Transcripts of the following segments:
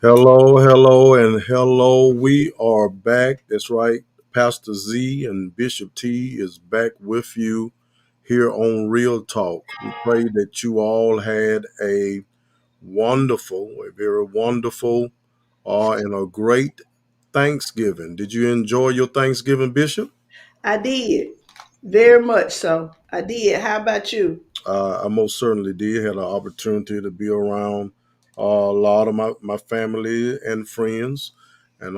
Hello, hello, and hello. We are back. That's right. Pastor Z and Bishop T is back with you here on Real Talk. We pray that you all had a very wonderful, and a great Thanksgiving. Did you enjoy your Thanksgiving, Bishop? I did. Very much so. I did. How about you? I most certainly did. Had an opportunity to be around a lot of my family and friends, and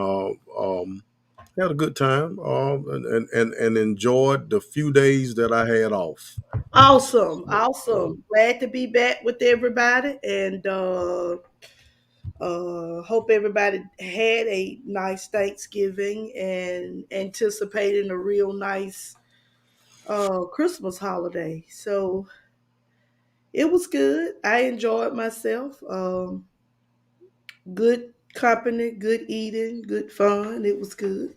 had a good time, and enjoyed the few days that I had off. Awesome. Uh, Awesome. Glad to be back with everybody and hope everybody had a nice Thanksgiving and anticipating a real nice Christmas holiday. So it was good. I enjoyed myself. Good company, good eating, good fun. It was good.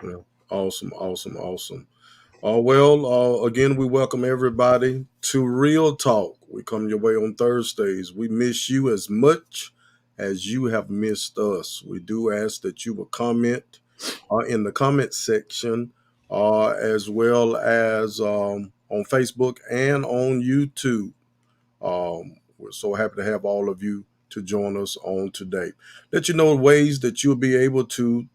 yeah, awesome, awesome, awesome. Again, we welcome everybody to Real Talk. We come your way on Thursdays. We miss you as much as you have missed us. We do ask that you will comment in the comment section, as well as on Facebook and on YouTube. We're so happy to have all of you to join us on today. Let you know ways that you'll be able to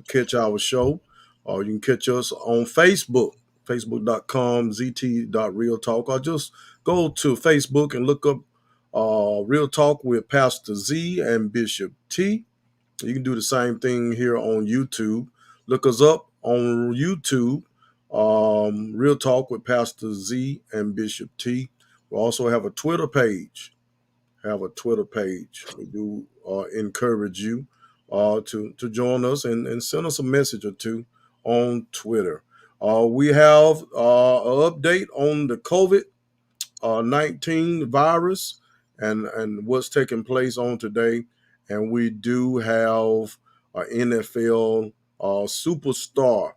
catch our show. You can catch us on Facebook, facebook.com, zt.realtalk, or just go to Facebook and look up Real Talk with Pastor Z and Bishop T. You can do the same thing here on YouTube. Look us up on YouTube, Real Talk with Pastor Z and Bishop T. We also have a Twitter page. We do encourage you to join us and send us a message or two on Twitter. We have an update on the COVID 19 virus and what's taking place on today. And we do have an NFL superstar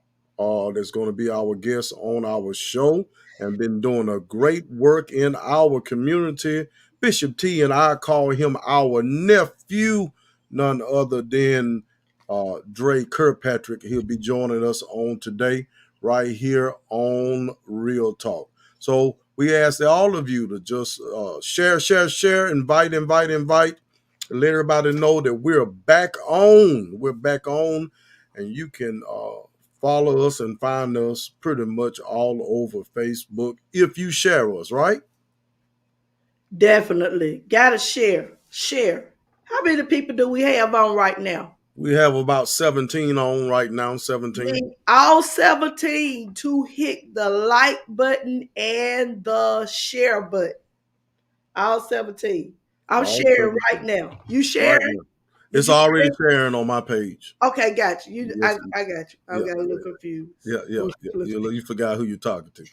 that's going to be our guest on our show and been doing a great work in our community. Bishop T and I call him our nephew, none other than Dre Kirkpatrick. He'll be joining us on today right here on Real Talk. So we ask all of you to just share, invite, and let everybody know that we're back on. We're back on, and you can follow us and find us pretty much all over Facebook if you share us, right? Definitely. Gotta share. Share. How many people do we have on right now? We have about 17 on right now, 17. Need all 17 to hit the like button and the share button. All 17. I'm All sharing right 17 now. You right sharing? now. Did It's you already share? sharing on my page. Okay, got you. Yes. I got you. I Yeah. got a little confused. You forgot who you're talking to.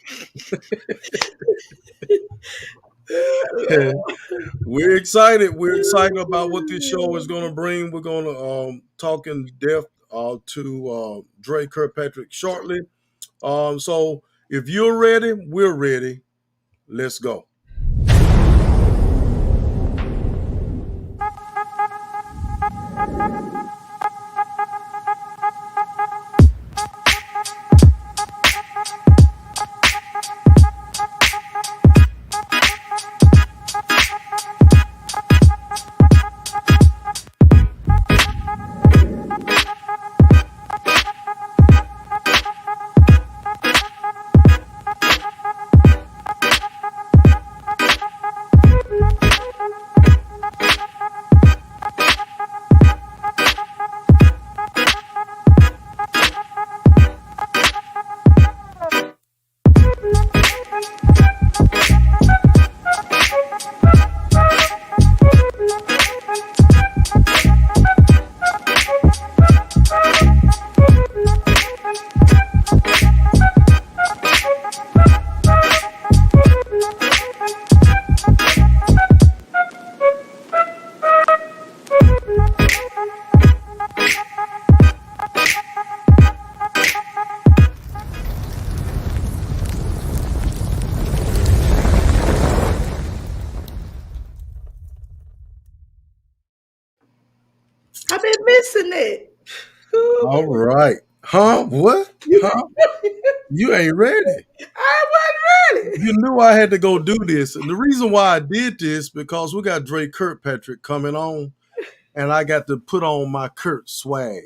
We're excited. We're excited about what this show is going to bring. We're going to talk in depth to Dre Kirkpatrick shortly. So if you're ready, we're ready. Let's go. missing it. All right. Huh? What? Huh? You ain't ready. I wasn't ready. You knew I had to go do this. And the reason why I did this, because we got Dre Kirkpatrick coming on, and I got to put on my Kurt swag.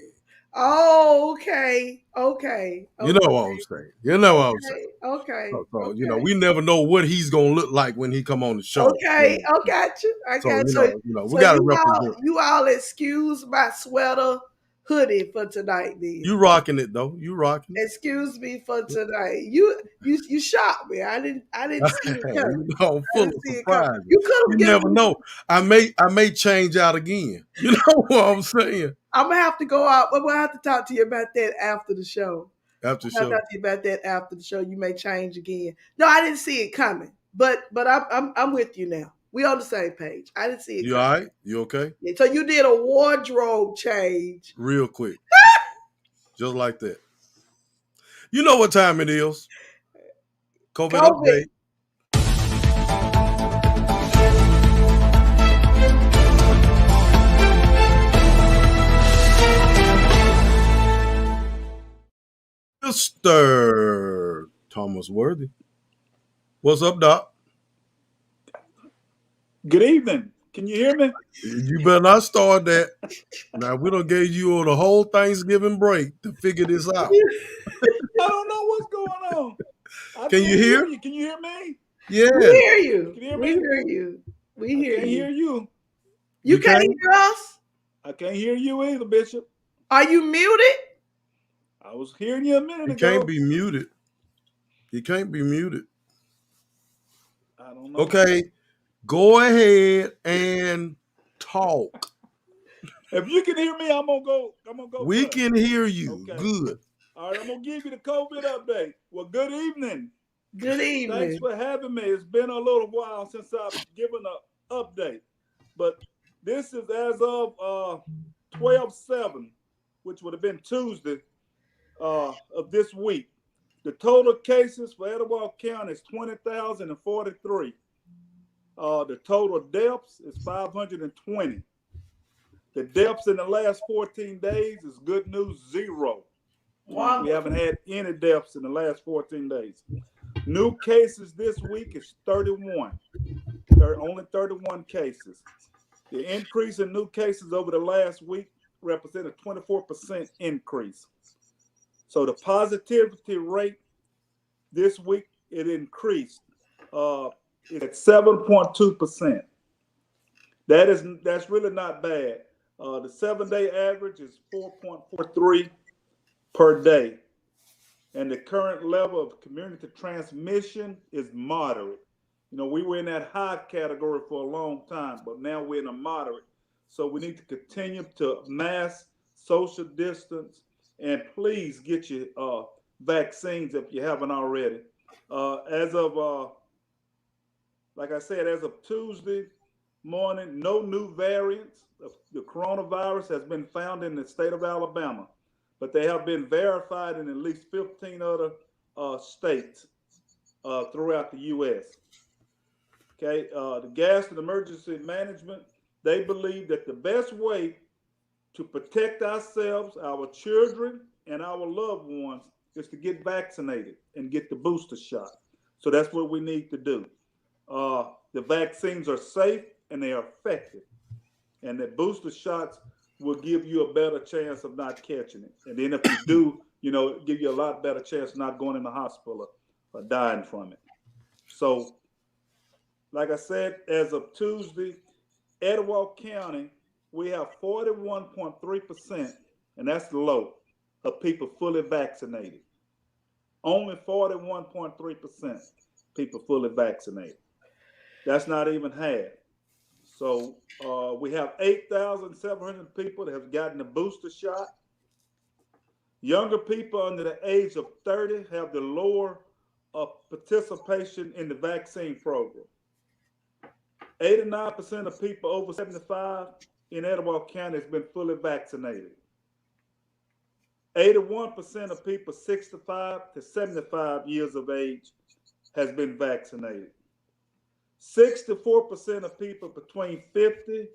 Oh, okay. Okay. You know Okay. what I'm saying. You know what I'm saying. Okay. So, Okay. we never know what he's gonna look like when he come on the show. Okay. I got you. I So, got you. we So gotta you represent. all excuse my sweater hoodie for tonight, then. You rocking it though. You rocking it. Excuse me for tonight. You shocked me. I didn't see it coming. I'm I full didn't of see it coming. surprises. You could You have given never me. know. I may change out again. You know what I'm saying? I'm gonna have to go out. I'm gonna have to talk to you about that after the show. After I'll show. talk to you about that after the show. You may change again. No, I didn't see it coming. But I'm with you now. We on the same page. I didn't see it You all right? You okay? coming. So you did a wardrobe change. Real quick. Just like that. You know what time it is. COVID COVID. update. Mr. Thomas Worthy. What's up, Doc? Good evening. Can you hear me? You better not start that. Now, we done gave you the whole Thanksgiving break to figure this out. I don't know what's going on. I Can you can't hear? you. Can you hear me? Yeah. We hear you. Can you hear We me? hear you. We I hear can't you. hear you. You You can't can't? hear us? I can't hear you either, Bishop. Are you muted? I was hearing you a minute You ago. can't be muted. You can't be muted. I don't know. Okay. Go ahead and talk. If you can hear me, I'm gonna go. We first. can hear you. Okay. Good. All right, I'm gonna give you the COVID update. Well, good evening. Good evening. Thanks for having me. It's been a little while since I've given an update, but this is as of 12/7, which would have been Tuesday of this week. The total cases for Etowah County is 20,043. The total deaths is 520. The deaths in the last 14 days is good news, 0. Wow. We haven't had any deaths in the last 14 days. New cases this week is 31. Only 31 cases. The increase in new cases over the last week represented a 24% increase. So the positivity rate this week, it increased. It's at 7.2%. That's really not bad. The 7-day average is 4.43 per day. And the current level of community transmission is moderate. We were in that high category for a long time, but now we're in a moderate. So we need to continue to mask, social distance, and please get your vaccines if you haven't already. As of, like I said, as of Tuesday morning, no new variants of the coronavirus has been found in the state of Alabama, but they have been verified in at least 15 other states throughout the U.S. Okay, the Gadsden Emergency Management, they believe that the best way to protect ourselves, our children, and our loved ones is to get vaccinated and get the booster shot. So that's what we need to do. The vaccines are safe and they are effective. And the booster shots will give you a better chance of not catching it. And then if you do, give you a lot better chance of not going in the hospital or dying from it. So, like I said, as of Tuesday, Etowah County, we have 41.3%, and that's low, of people fully vaccinated. Only 41.3% people fully vaccinated. That's not even half. So we have 8,700 people that have gotten the booster shot. Younger people under the age of 30 have the lower participation in the vaccine program. 89% of people over 75 in Etowah County has been fully vaccinated. 81% of people 65 to 75 years of age has been vaccinated. 64% of people between 50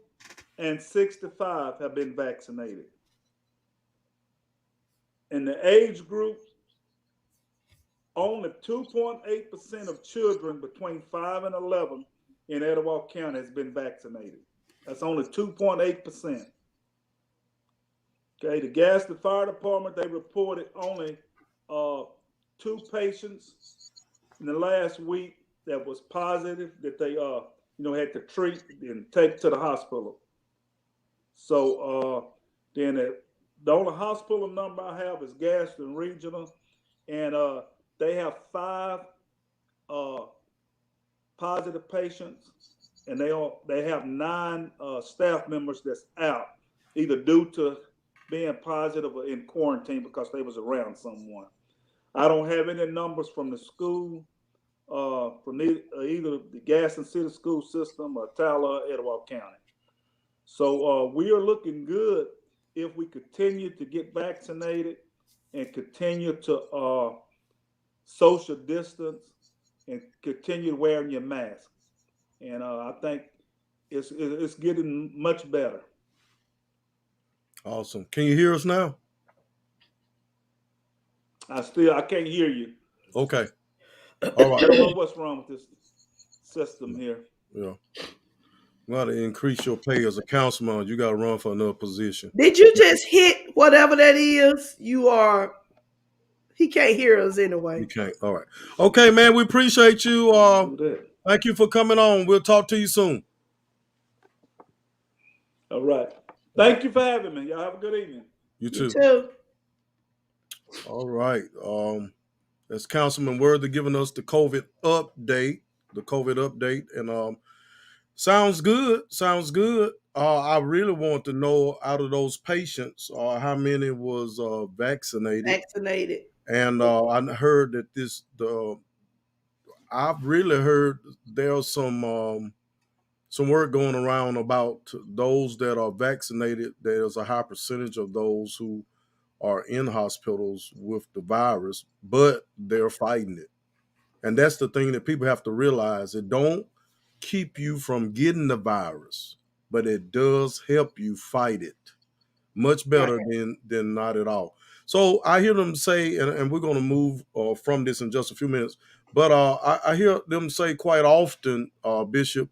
and 65 have been vaccinated. In the age group, only 2.8% of children between 5 and 11 in Etowah County has been vaccinated. That's only 2.8%. Okay, the Gadsden Fire Department, they reported only 2 patients in the last week that was positive that they had to treat and take to the hospital. So then the only hospital number I have is Gadsden Regional, and they have 5 positive patients, and they have 9 staff members that's out, either due to being positive or in quarantine because they was around someone. I don't have any numbers from the school, from either the Gadsden City School System or Tyler or Etowah County. So we are looking good if we continue to get vaccinated and continue to social distance and continue wearing your mask. And I think it's getting much better. Awesome. Can you hear us now? I can't hear you. Okay. All right. I don't know what's wrong with this system here. Yeah. You got to increase your pay as a councilman. You got to run for another position. Did you just hit whatever that is? He can't hear us anyway. You can't. All right. Okay, man. We appreciate you. Thank you for coming on. We'll talk to you soon. All right. Thank you for having me. Y'all have a good evening. You too. You too. All right. That's Councilman Worthy giving us the COVID update. And sounds good. Sounds good. I really want to know out of those patients, how many was vaccinated. And I heard that I've really heard there's some work going around about those that are vaccinated. There's a high percentage of those who are in hospitals with the virus, but they're fighting it. And that's the thing that people have to realize. It don't keep you from getting the virus, but it does help you fight it much better than not at all. So I hear them say, and we're going to move from this in just a few minutes, but I hear them say quite often, Bishop,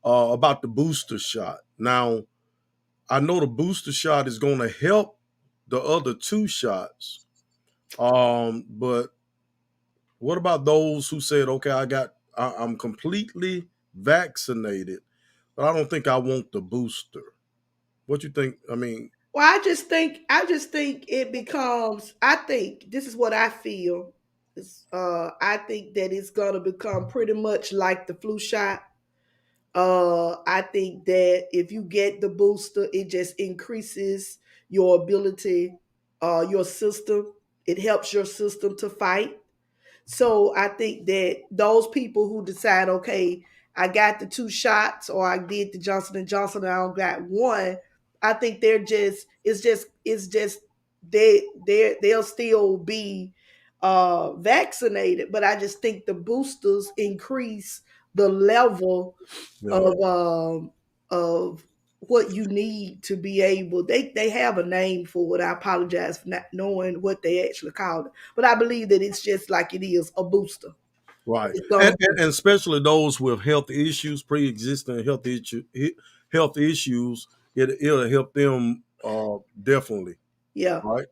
about the booster shot. Now, I know the booster shot is going to help the other 2 shots. But what about those who said, okay, I'm completely vaccinated, but I don't think I want the booster. What you think? I mean, well, I just think it becomes. I think this is what I feel. I think that it's gonna become pretty much like the flu shot. I think that if you get the booster, it just increases your ability, your system. It helps your system to fight. So I think that those people who decide, okay, I got the 2 shots, or I did the Johnson and Johnson, and I don't got one. I think it's just they'll still be vaccinated, but I just think the boosters increase the level of what you need to be able. They have a name for it. I apologize for not knowing what they actually call it, but I believe that it's just like it is a booster. right, and especially those with health issues, pre-existing health issues, it'll help them definitely. Yeah. Right.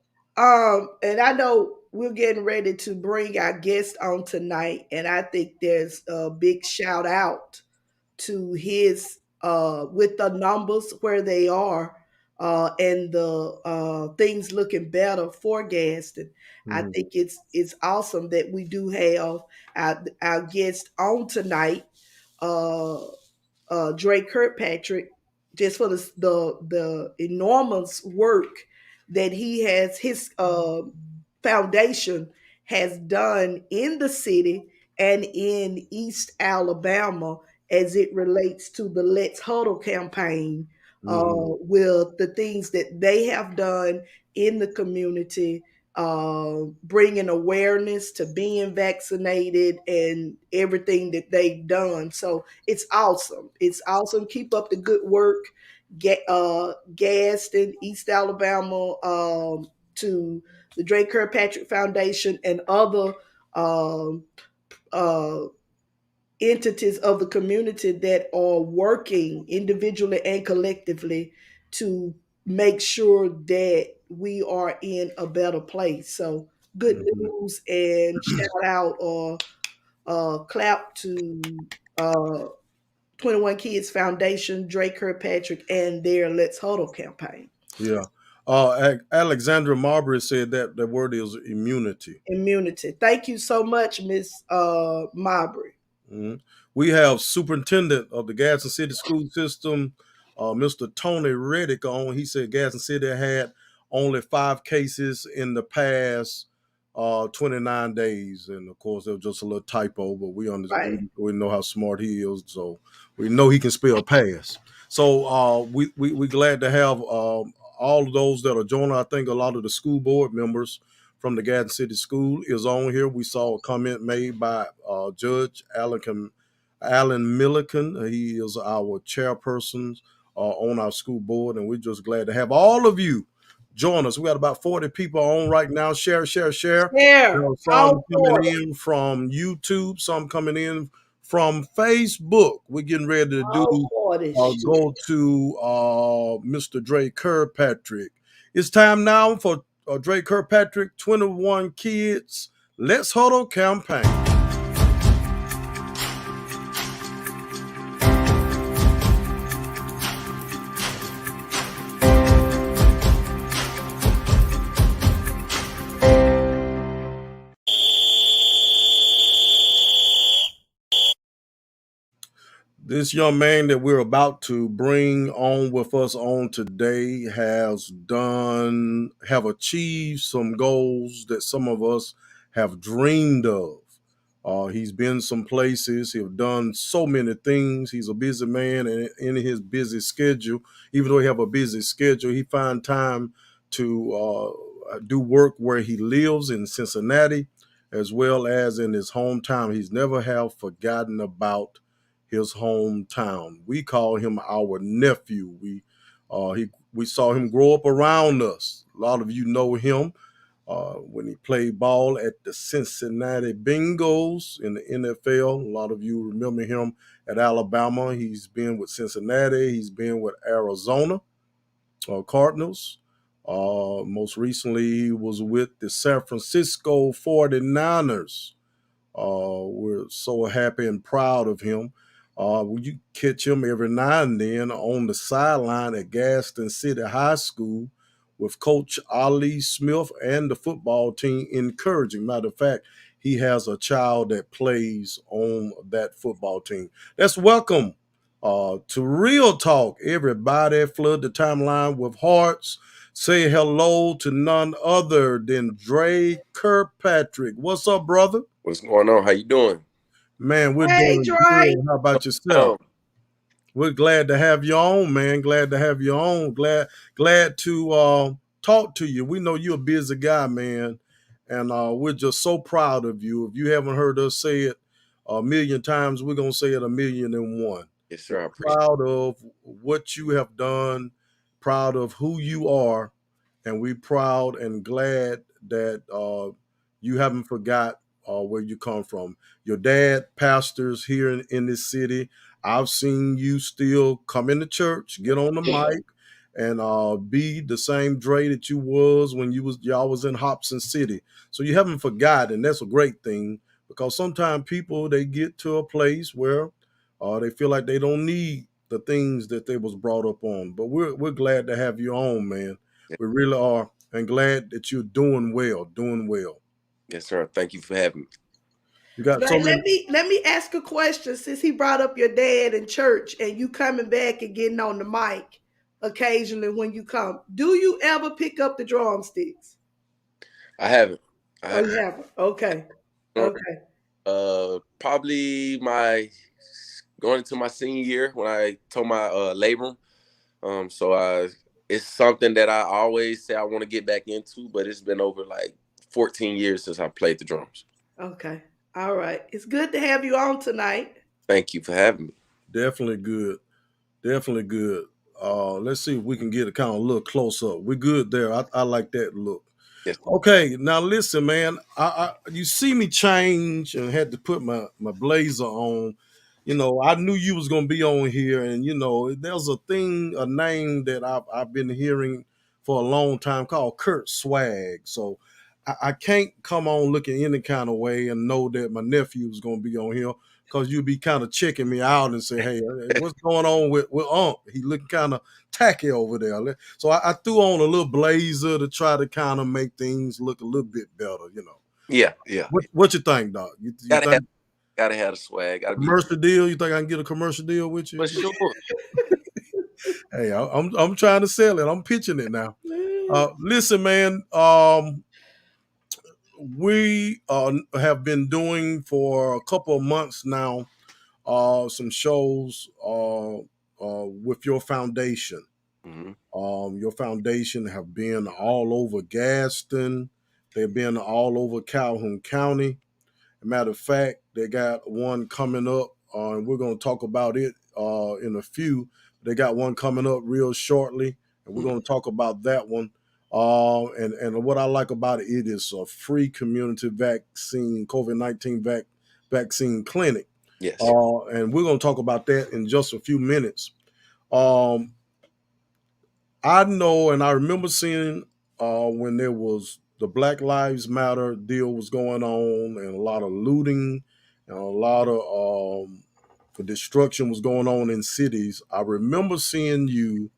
And I know we're getting ready to bring our guest on tonight, and I think there's a big shout out to his with the numbers where they are, and the things looking better for Gadsden. I think it's awesome that we do have our guest on tonight, Dre Kirkpatrick, just for the enormous work that his foundation has done in the city and in East Alabama as it relates to the Let's Huddle campaign, with the things that they have done in the community, bringing awareness to being vaccinated and everything that they've done. So it's awesome. It's awesome. Keep up the good work. Gadsden, East Alabama to the Dre Kirkpatrick Foundation and other um, uh, entities of the community that are working individually and collectively to make sure that we are in a better place. So good Mhm. news, and shout out or clap to uh, 21 Kids Foundation, Dre Kirkpatrick, and their Let's Huddle campaign. Yeah. Alexandra Marbury said that the word is immunity. Immunity. Thank you so much, Miss Marbury. Mhm. We have Superintendent of the Gadsden City School System, Mr. Tony Reddick on. He said Gadsden City had only 5 cases in the past 29 days. And of course, there was just a little typo, but Right. we know how smart he is. So we know he can spell pass. So we glad to have all of those that are joining. I think a lot of the school board members from the Gadsden City School is on here. We saw a comment made by Judge Alan Milliken. He is our chairperson on our school board, and we're just glad to have all of you join us. We got about 40 people on right now. Share, share, share. There Share. are some All coming for it. in from YouTube, some coming in from Facebook. We're getting ready to do All for this shit. go to Mr. Dre Kirkpatrick. It's time now for Dre Kirkpatrick, 21 Kids. Let's Huddle Campaign. This young man that we're about to bring on with us on today have achieved some goals that some of us have dreamed of. He's been some places. He's done so many things. He's a busy man, and in his busy schedule, even though he have a busy schedule, he find time to do work where he lives in Cincinnati, as well as in his hometown. He's never have forgotten about his hometown. We call him our nephew. We saw him grow up around us. A lot of you know him when he played ball at the Cincinnati Bengals in the NFL. A lot of you remember him at Alabama. He's been with Cincinnati. He's been with Arizona Cardinals. Most recently, he was with the San Francisco 49ers. We're so happy and proud of him. You catch him every now and then on the sideline at Gadsden City High School with Coach Ali Smith and the football team encouraging. Matter of fact, he has a child that plays on that football team. Let's welcome to Real Talk, everybody. Flood the timeline with hearts. Say hello to none other than Dre Kirkpatrick. What's up, brother? What's going on? How you doing? Man, we're Hey, doing Dre. good. How about yourself? Um, We're glad to have you on, man. Glad to have you on. Glad to talk to you. We know you're a busy guy, man, and we're just so proud of you. If you haven't heard us say it a million times, we're gonna say it a million and one. yes, sir. I We're appreciate proud of what you have done, proud of who you are, and we're proud and glad that you haven't forgot where you come from. Your dad pastors here in this city. I've seen you still come into church, get on the mic, and be the same Dre that you was when y'all was in Hobson City. So you haven't forgotten. That's a great thing because sometimes people they get to a place where they feel like they don't need the things that they was brought up on. But we're glad to have you on, man. it. We really are, and glad that you're doing well, doing well. Yes, sir. Thank you for having me. You got so Like, many. let me ask a question since he brought up your dad in church and you coming back and getting on the mic occasionally when you come. Do you ever pick up the drumsticks? I haven't. Oh, I you haven't. Okay. have Okay. probably my going into my senior year when I told my labrum. So it's something that I always say I want to get back into, but it's been over like 14 years since I played the drums. Okay. All right. It's good to have you on tonight. Thank you for having me. Definitely good. Definitely good. Let's see if we can get a kind of look close up. We're good there. I like that look. Yes. Okay, now listen, man. You see me change and had to put my blazer on. I knew you was gonna be on here, and there's a name that I've been hearing for a long time called Kurt Swag. So I can't come on looking any kind of way and know that my nephew is gonna be on here because you'd be kind of checking me out and say, hey, what's going on with Unc? He looking kind of tacky over there. So I threw on a little blazer to try to kind of make things look a little bit better. Yeah, yeah. What you think, Doc? You Gotta have think gotta have the swag. Gotta be commercial deal? You think I can get a commercial deal with for you? sure. Hey, I'm trying to sell it. I'm pitching it now. Listen, man. We have been doing for a couple of months now some shows with your foundation. Hmm. Your foundation have been all over Gadsden. They've been all over Calhoun County. As a matter of fact, they got one coming up, and we're going to talk about it in a few. They got one coming up real shortly, and we're going to talk about that one. And what I like about it is a free community vaccine, COVID-19 vaccine clinic. Yes. And we're going to talk about that in just a few minutes. Um, I know, and I remember seeing when there was the Black Lives Matter deal was going on, and a lot of looting, and a lot of destruction was going on in cities. I remember seeing you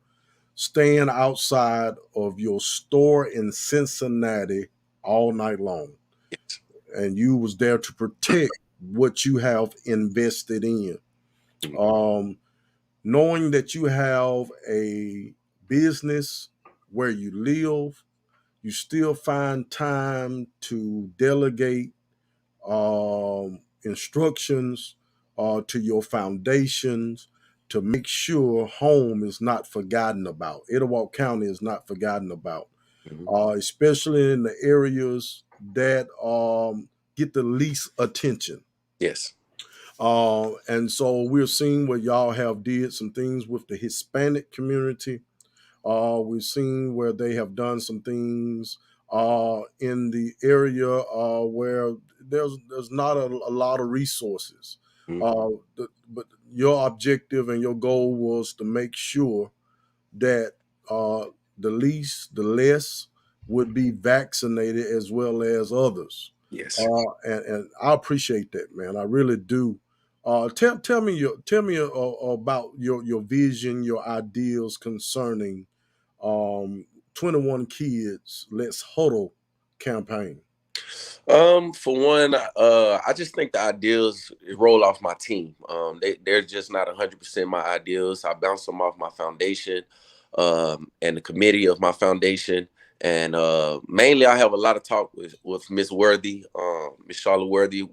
staying outside of your store in Cincinnati all night long, Yes. and you was there to protect what you have invested in. Mhm. Um, Knowing that you have a business where you live, you still find time to delegate instructions to your foundations to make sure home is not forgotten about. Etowah County is not forgotten about, Mhm. especially in the areas that get the least attention. Yes. And so we're seeing where y'all have did some things with the Hispanic community. We've seen where they have done some things in the area where there's not a lot of resources. Mhm. But your objective and your goal was to make sure that uh, the less would be vaccinated as well as others. Yes. And I appreciate that, man. I really do. Tell me about your vision, your ideals concerning 21 Kids Let's Huddle campaign. For one, I just think the ideals roll off my team. They're just not 100% my ideals. I bounce them off my foundation, and the committee of my foundation, and mainly I have a lot of talk with Miss Worthy, Miss Charlotte Worthy.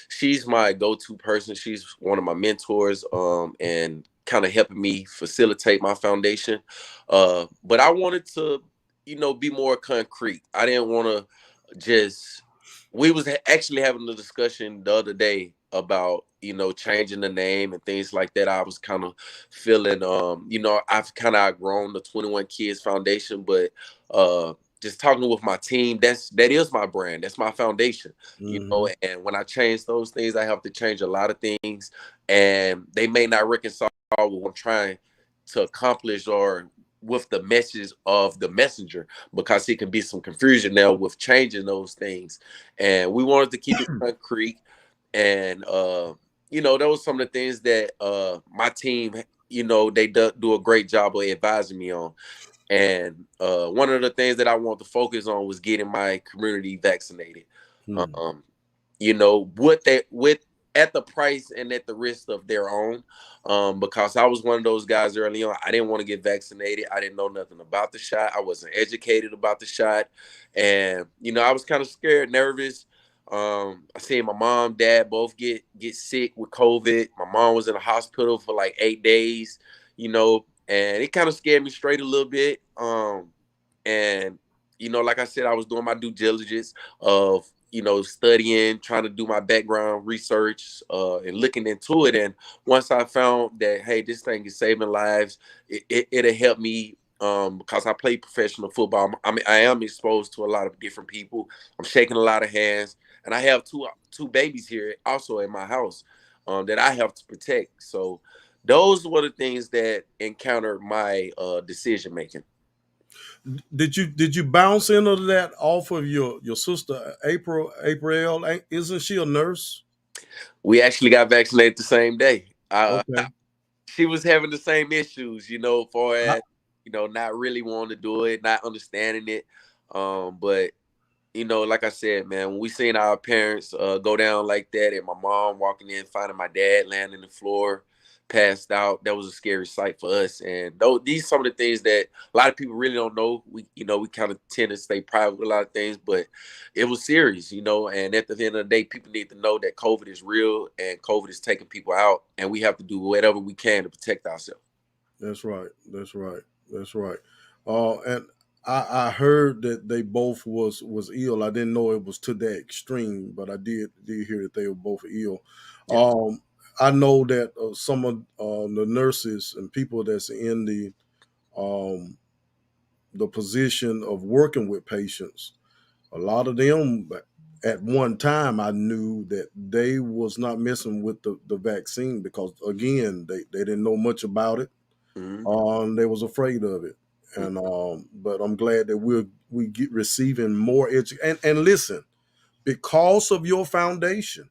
She's my go-to person. She's one of my mentors, and kind of helping me facilitate my foundation. But I wanted to, be more concrete. I didn't want to just we was actually having a discussion the other day about changing the name and things like that. I was kind of feeling I've kind of outgrown the 21 Kids Foundation, but just talking with my team, that is my brand, that's my foundation. Mm-hmm. And when I change those things, I have to change a lot of things, and they may not reconcile with what I'm trying to accomplish or with the message of the messenger, because it can be some confusion now with changing those things. And we wanted to keep it concrete. And that was some of the things that my team, they do a great job of advising me on. And one of the things that I want to focus on was getting my community vaccinated. Mm-hmm. What that with at the price and at the risk of their own. Because I was one of those guys early on. I didn't want to get vaccinated. I didn't know nothing about the shot. I wasn't educated about the shot. And I was kind of scared, nervous. I seen my mom, dad both get sick with COVID. My mom was in the hospital for like 8 days, and it kind of scared me straight a little bit. And like I said, I was doing my due diligence of studying, trying to do my background research, and looking into it. And once I found that, hey, this thing is saving lives, it'll help me because I play professional football. I am exposed to a lot of different people. I'm shaking a lot of hands, and I have two babies here also in my house that I have to protect. So those were the things that encountered my decision making. Did you bounce into that off of your sister April? Isn't she a nurse? We actually got vaccinated the same day. Okay. She was having the same issues, for I- as not really wanting to do it, not understanding it. But like I said, man, when we seen our parents go down like that, and my mom walking in, finding my dad laying on the floor, passed out, that was a scary sight for us. And these some of the things that a lot of people really don't know. We kind of tend to stay private with a lot of things, but it was serious, And at the end of the day, people need to know that COVID is real and COVID is taking people out, and we have to do whatever we can to protect ourselves. That's right. That's right. That's right. And I heard that they both was ill. I didn't know it was to that extreme, but I did hear that they were both ill. Yeah. I know that some of the nurses and people that's in um, the position of working with patients, a lot of them at one time I knew that they was not messing with the vaccine because again they didn't know much about it. Mm-hmm. They was afraid of it, and but I'm glad that we get receiving more education. And listen, because of your foundation,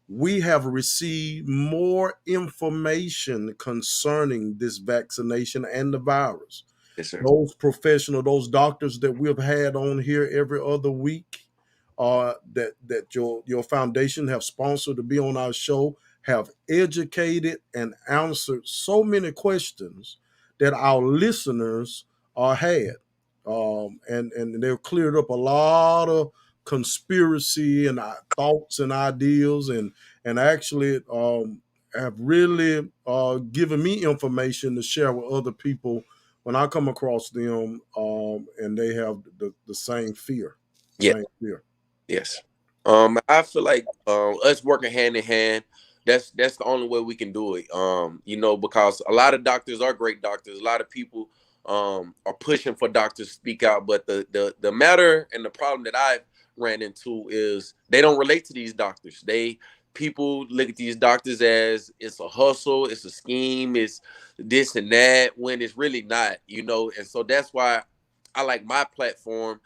we have received more information concerning this vaccination and the virus. Yes, sir. Those professional, those doctors that we've had on here every other week, that your foundation have sponsored to be on our show, have educated and answered so many questions that our listeners had, and they've cleared up a lot of conspiracy and thoughts and ideals, and actually have really given me information to share with other people when I come across them, and they have the same fear. Yeah. Same fear. Yes. I feel like us working hand in hand, that's the only way we can do it. Because a lot of doctors are great doctors. A lot of people are pushing for doctors to speak out, but the matter and the problem that I've ran into is they don't relate to these doctors. People look at these doctors as it's a hustle, it's a scheme, it's this and that, when it's really not. And so that's why I like my platform,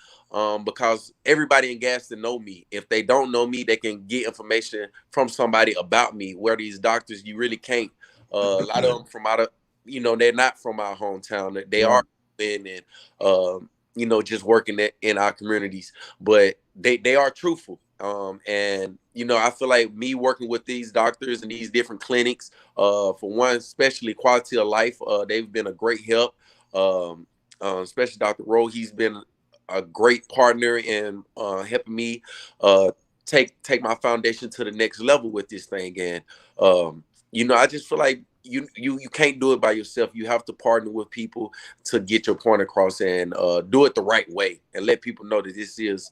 because everybody in Gadsden know me. If they don't know me, they can get information from somebody about me. Where these doctors, you really can't. A lot of them from out of, they're not from our hometown. They are Right. in and just working in our communities, but they are truthful. And I feel like me working with these doctors and these different clinics, for one, especially quality of life, they've been a great help. Especially Dr. Rowe, he's been a great partner in helping me take my foundation to the next level with this thing. And I just feel like you can't do it by yourself. You have to partner with people to get your point across, and do it the right way, and let people know that this is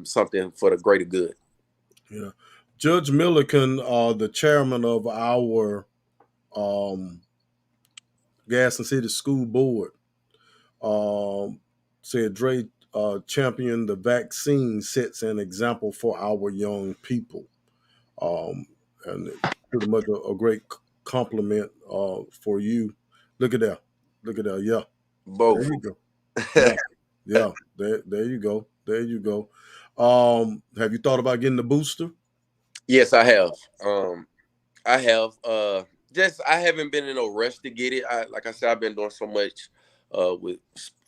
something for the greater good. Yeah. Judge Milliken, the chairman of our Gadsden City School Board, um, said Dre champion the vaccine sets an example for our young people. Um, and pretty much a great compliment for you. Look at that. Look at that. Yeah. There Both. you go. Yeah. Yeah. There you go. There you go. Have you thought about getting the booster? Yes, I have. I have. Just I haven't been in a rush to get it. Like I said, I've been doing so much with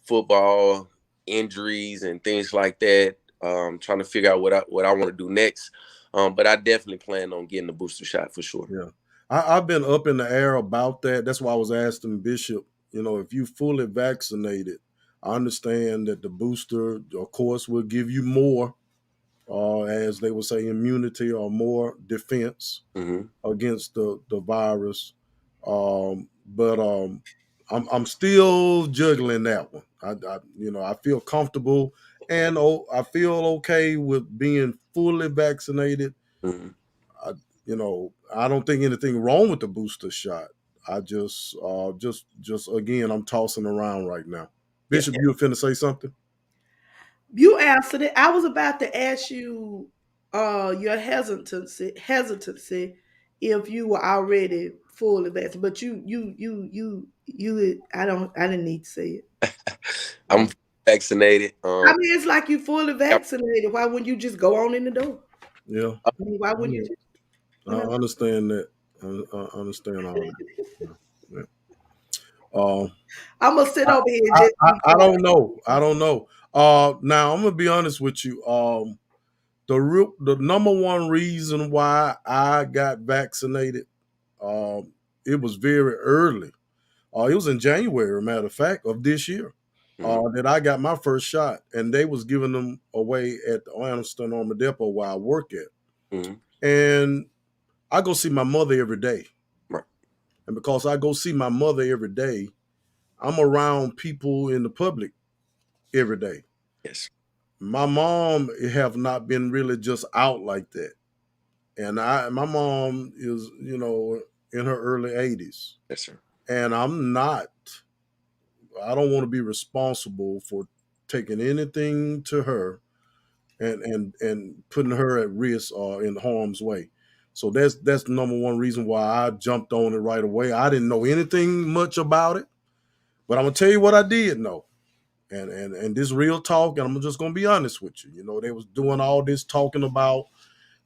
football injuries and things like that. Trying to figure out what I want to do next. But I definitely plan on getting the booster shot for sure. Yeah. I've been up in the air about that. That's why I was asking Bishop, if you fully vaccinated, I understand that the booster, of course, will give you more, as they would say, immunity or more defense Hmm. against the virus. But I'm still juggling that one. I feel comfortable, and I feel okay with being fully vaccinated. Hmm. I, I don't think anything wrong with the booster shot. I just again, I'm tossing around right now. Yeah. Bishop, you were finna say something? You answered it. I was about to ask you your hesitancy if you were already fully vaccinated, but I didn't need to say it. Yeah. I'm vaccinated. I mean, it's like you fully Yep. vaccinated. Why wouldn't you just go on in the door? Yeah. I mean, why I wouldn't you mean, just, I you know? understand that. I understand all that. Yeah. Yeah. Um, I'm gonna sit I, over here and just be I quiet. don't know. I don't know. Now I'm gonna be honest with you. The number one reason why I got vaccinated, um, it was very early. It was in January, matter of fact, of this year, Mhm. that I got my first shot, and they was giving them away at the Anderson Armour Depot where I work at, Mhm. and I go see my mother every day, Right. and because I go see my mother every day, I'm around people in the public every day. Yes. My mom have not been really just out like that, and my mom is in her early 80s, Yes, sir. and I don't want to be responsible for taking anything to her and putting her at risk or in harm's way. So that's the number one reason why I jumped on it right away. I didn't know anything much about it, but I'm gonna tell you what I did know. And this real talk, and I'm just gonna be honest with you. They was doing all this talking about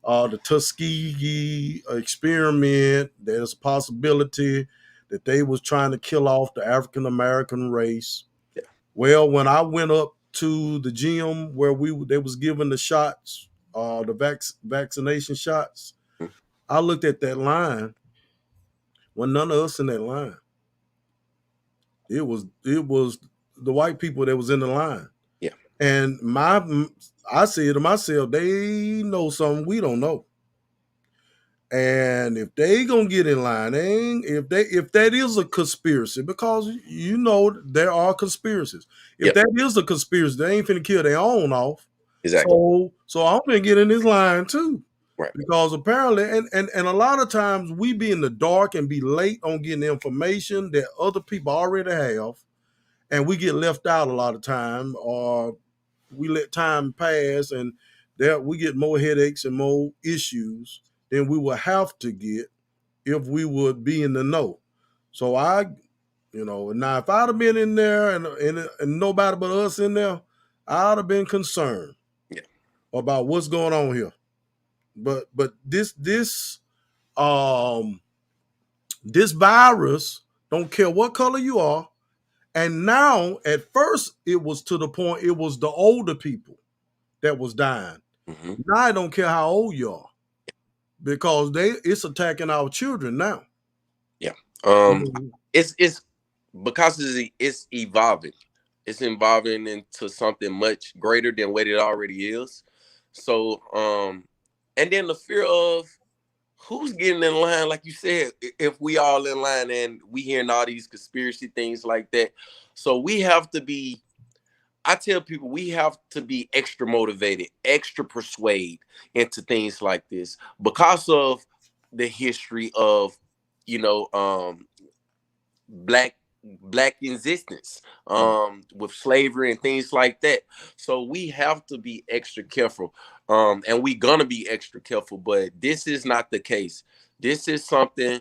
the Tuskegee experiment. There's a possibility that they was trying to kill off the African American race. Yeah. Well, when I went up to the gym where they was giving the shots, vaccination shots, Mhm. I looked at that line. When none of us in that line, it was the white people that was in the line. Yeah. And I said to myself, they know something we don't know. And if they gonna get in line, if that is a conspiracy, because there are conspiracies. If Yep. that is a conspiracy, they ain't finna kill their own off. Exactly. So I'm gonna get in this line too. Right. Because apparently, and a lot of times we be in the dark and be late on getting information that other people already have, and we get left out a lot of time, or we let time pass, and there we get more headaches and more issues than we would have to get if we would be in the know. So now if I'd have been in there and nobody but us in there, I'd have been concerned Yeah. about what's going on here. But um this virus don't care what color you are. And now at first it was to the point it was the older people that was dying. Hmm. Now I don't care how old you are because it's attacking our children now. Yeah. You Um, know, it's because it's evolving. It's evolving into something much greater than what it already is. So, and then the fear of who's getting in line, like you said, if we all in line and we hearing all these conspiracy things like that. So we have to be, I tell people we have to be extra motivated, extra persuade into things like this because of the history of, you know, black existence, with slavery and things like that. So we have to be extra careful, and we gonna be extra careful, but this is not the case. This is something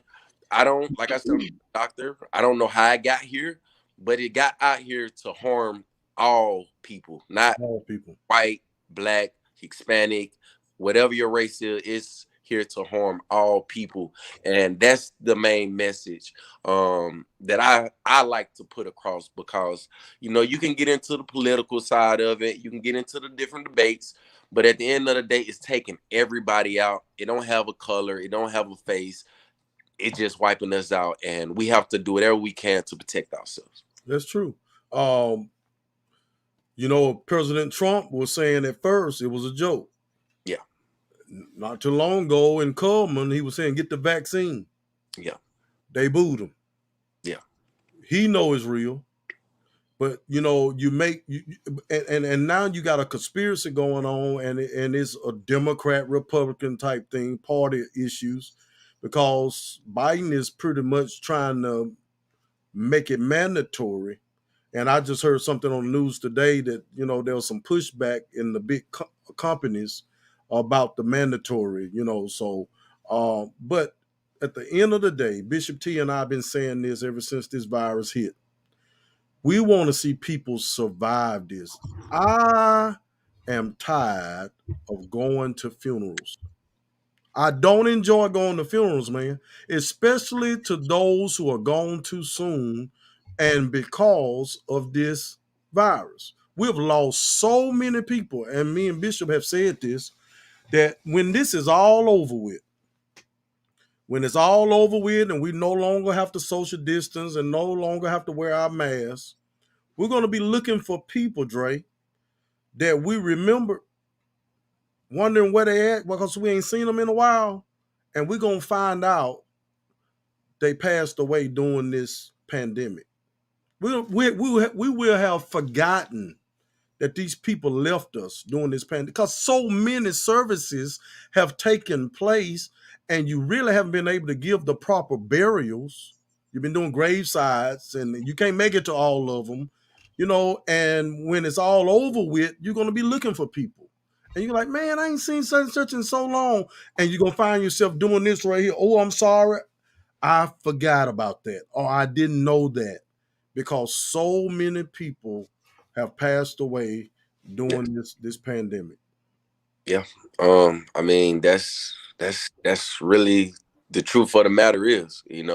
I don't, like I said, I'm a doctor, I don't know how I got here, but it got out here to harm all people, not all people. white, black, Hispanic, whatever your race is, it's here to harm all people. And that's the main message, that I like to put across, because you can get into the political side of it, you can get into the different debates, but at the end of the day, it's taking everybody out. It don't have a color, it don't have a face, it's just wiping us out, and we have to do whatever we can to protect ourselves. That's true. Um, President Trump was saying at first it was a joke. Yeah. Not too long ago in Coleman, he was saying, get the vaccine. Yeah. They booed him. Yeah. He know it's real. But and now you got a conspiracy going on, and it's a Democrat Republican type thing, party issues, because Biden is pretty much trying to make it mandatory. And I just heard something on the news today that, there was some pushback in the big companies about the mandatory, so, but at the end of the day, Bishop T and I have been saying this ever since this virus hit. We want to see people survive this. I am tired of going to funerals. I don't enjoy going to funerals, man, especially to those who are gone too soon and because of this virus. We've lost so many people, and me and Bishop have said this, that when this is all over with, when it's all over with and we no longer have to social distance and no longer have to wear our masks, we're going to be looking for people, Dre, that we remember, wondering where they at because we ain't seen them in a while. And we're going to find out they passed away during this pandemic. We will have forgotten that these people left us during this pandemic because so many services have taken place and you really haven't been able to give the proper burials. You've been doing gravesides and you can't make it to all of them, and when it's all over with, you're going to be looking for people. And you're like, man, I ain't seen such and such in so long. And you're going to find yourself doing this right here. Oh, I'm sorry. I forgot about that, or I didn't know that, because so many people have passed away Yeah. during this pandemic. Yeah. I mean, that's really the truth of the matter is. And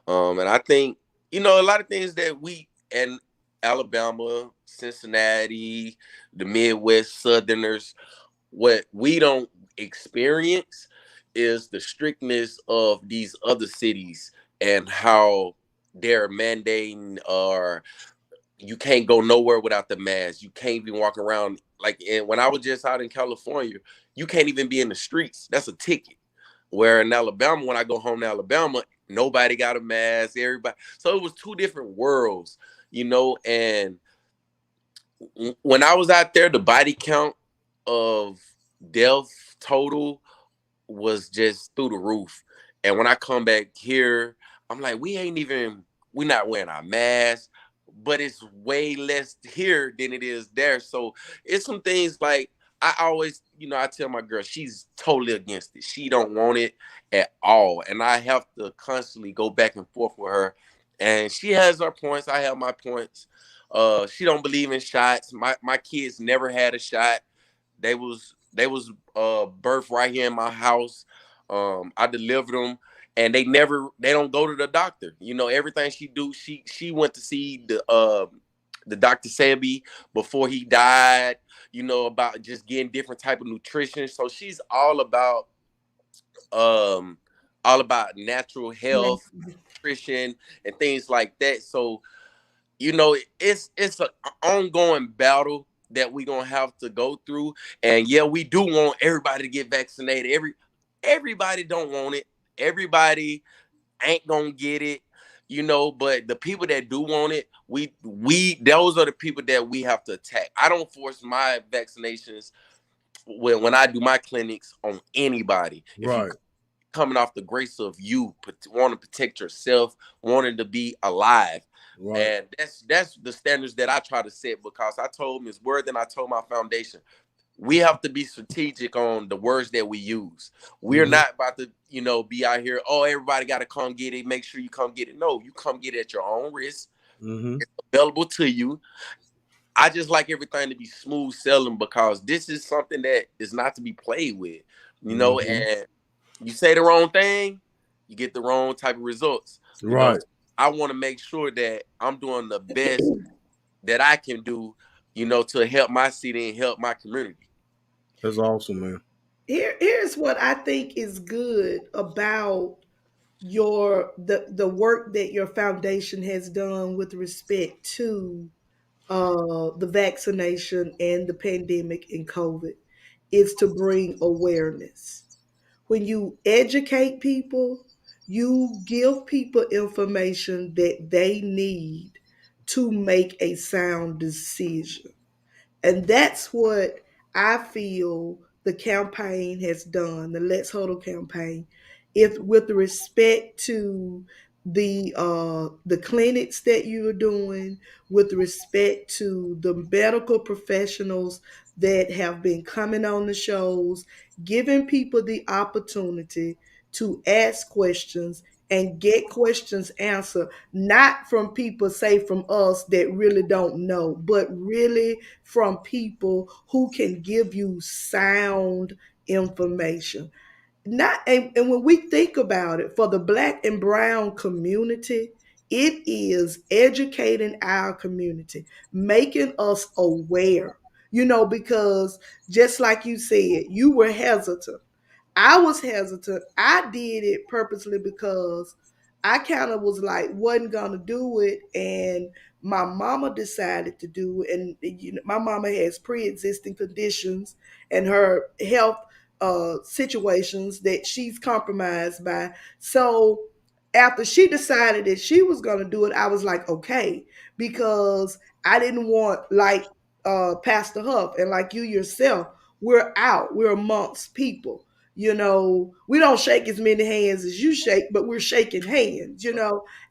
I think, a lot of things that we in Alabama, Cincinnati, the Midwest Southerners, what we don't experience is the strictness of these other cities and how they're mandating, or you can't go nowhere without the mask. You can't even walk around and when I was just out in California, you can't even be in the streets. That's a ticket. Where in Alabama, when I go home to Alabama, nobody got a mask, everybody. So it was two different worlds. And when I was out there, the body count of death total was just through the roof. And when I come back here, I'm like, we're not wearing our masks, but it's way less here than it is there. So it's some things like I always, I tell my girl, she's totally against it. She don't want it at all. And I have to constantly go back and forth with her. And she has her points. I have my points. She don't believe in shots. My kids never had a shot. They was birthed right here in my house. I delivered them, and they don't go to the doctor. Everything she do, she went to see the Dr. Sebi before he died. About just getting different type of nutrition. So she's um all about natural health, nutrition, and things like that. So it's an ongoing battle that we're gonna have to go through. And yeah, we do want everybody to get vaccinated. Everybody don't want it. Everybody ain't gonna get it. But the people that do want it, we those are the people that we have to attack. I don't force my vaccinations when I do my clinics on anybody. If you Right. coming off the grace of you want to protect yourself, wanting to be alive. Right. And that's the standards that I try to set, because I told Ms. Word and I told my foundation, we have to be strategic on the words that we use. We're not about to, be out here, oh, everybody got to come get it. Make sure you come get it. No, you come get it at your own risk. Mm-hmm. It's available to you. I just like everything to be smooth selling, because this is something that is not to be played with. Mm-hmm. And you say the wrong thing, you get the wrong type of results. Right. I want to make sure that I'm doing the best that I can do, to help my city and help my community. That's awesome, man. Here's what I think is good about the work that your foundation has done with respect to the vaccination and the pandemic and COVID, is to bring awareness. When you educate people, you give people information that they need to make a sound decision. And that's what I feel the campaign has done, the Let's Huddle campaign. if with respect to the clinics that you are doing, with respect to the medical professionals that have been coming on the shows, giving people the opportunity to ask questions and get questions answered, not from people, say from us, that really don't know, but really from people who can give you sound information. Not and when we think about it, for the black and brown community, it is educating our community, making us aware, because just like you said, you were hesitant. I was hesitant. I did it purposely because I kind of was like, wasn't gonna do it, and my mama decided to do it. And my mama has pre-existing conditions, and her health situations that she's compromised by. So after she decided that she was gonna do it, I was like, okay, because I didn't want, like Pastor Huff and like you yourself, we're out, we're amongst people. We don't shake as many hands as you shake, but we're shaking hands.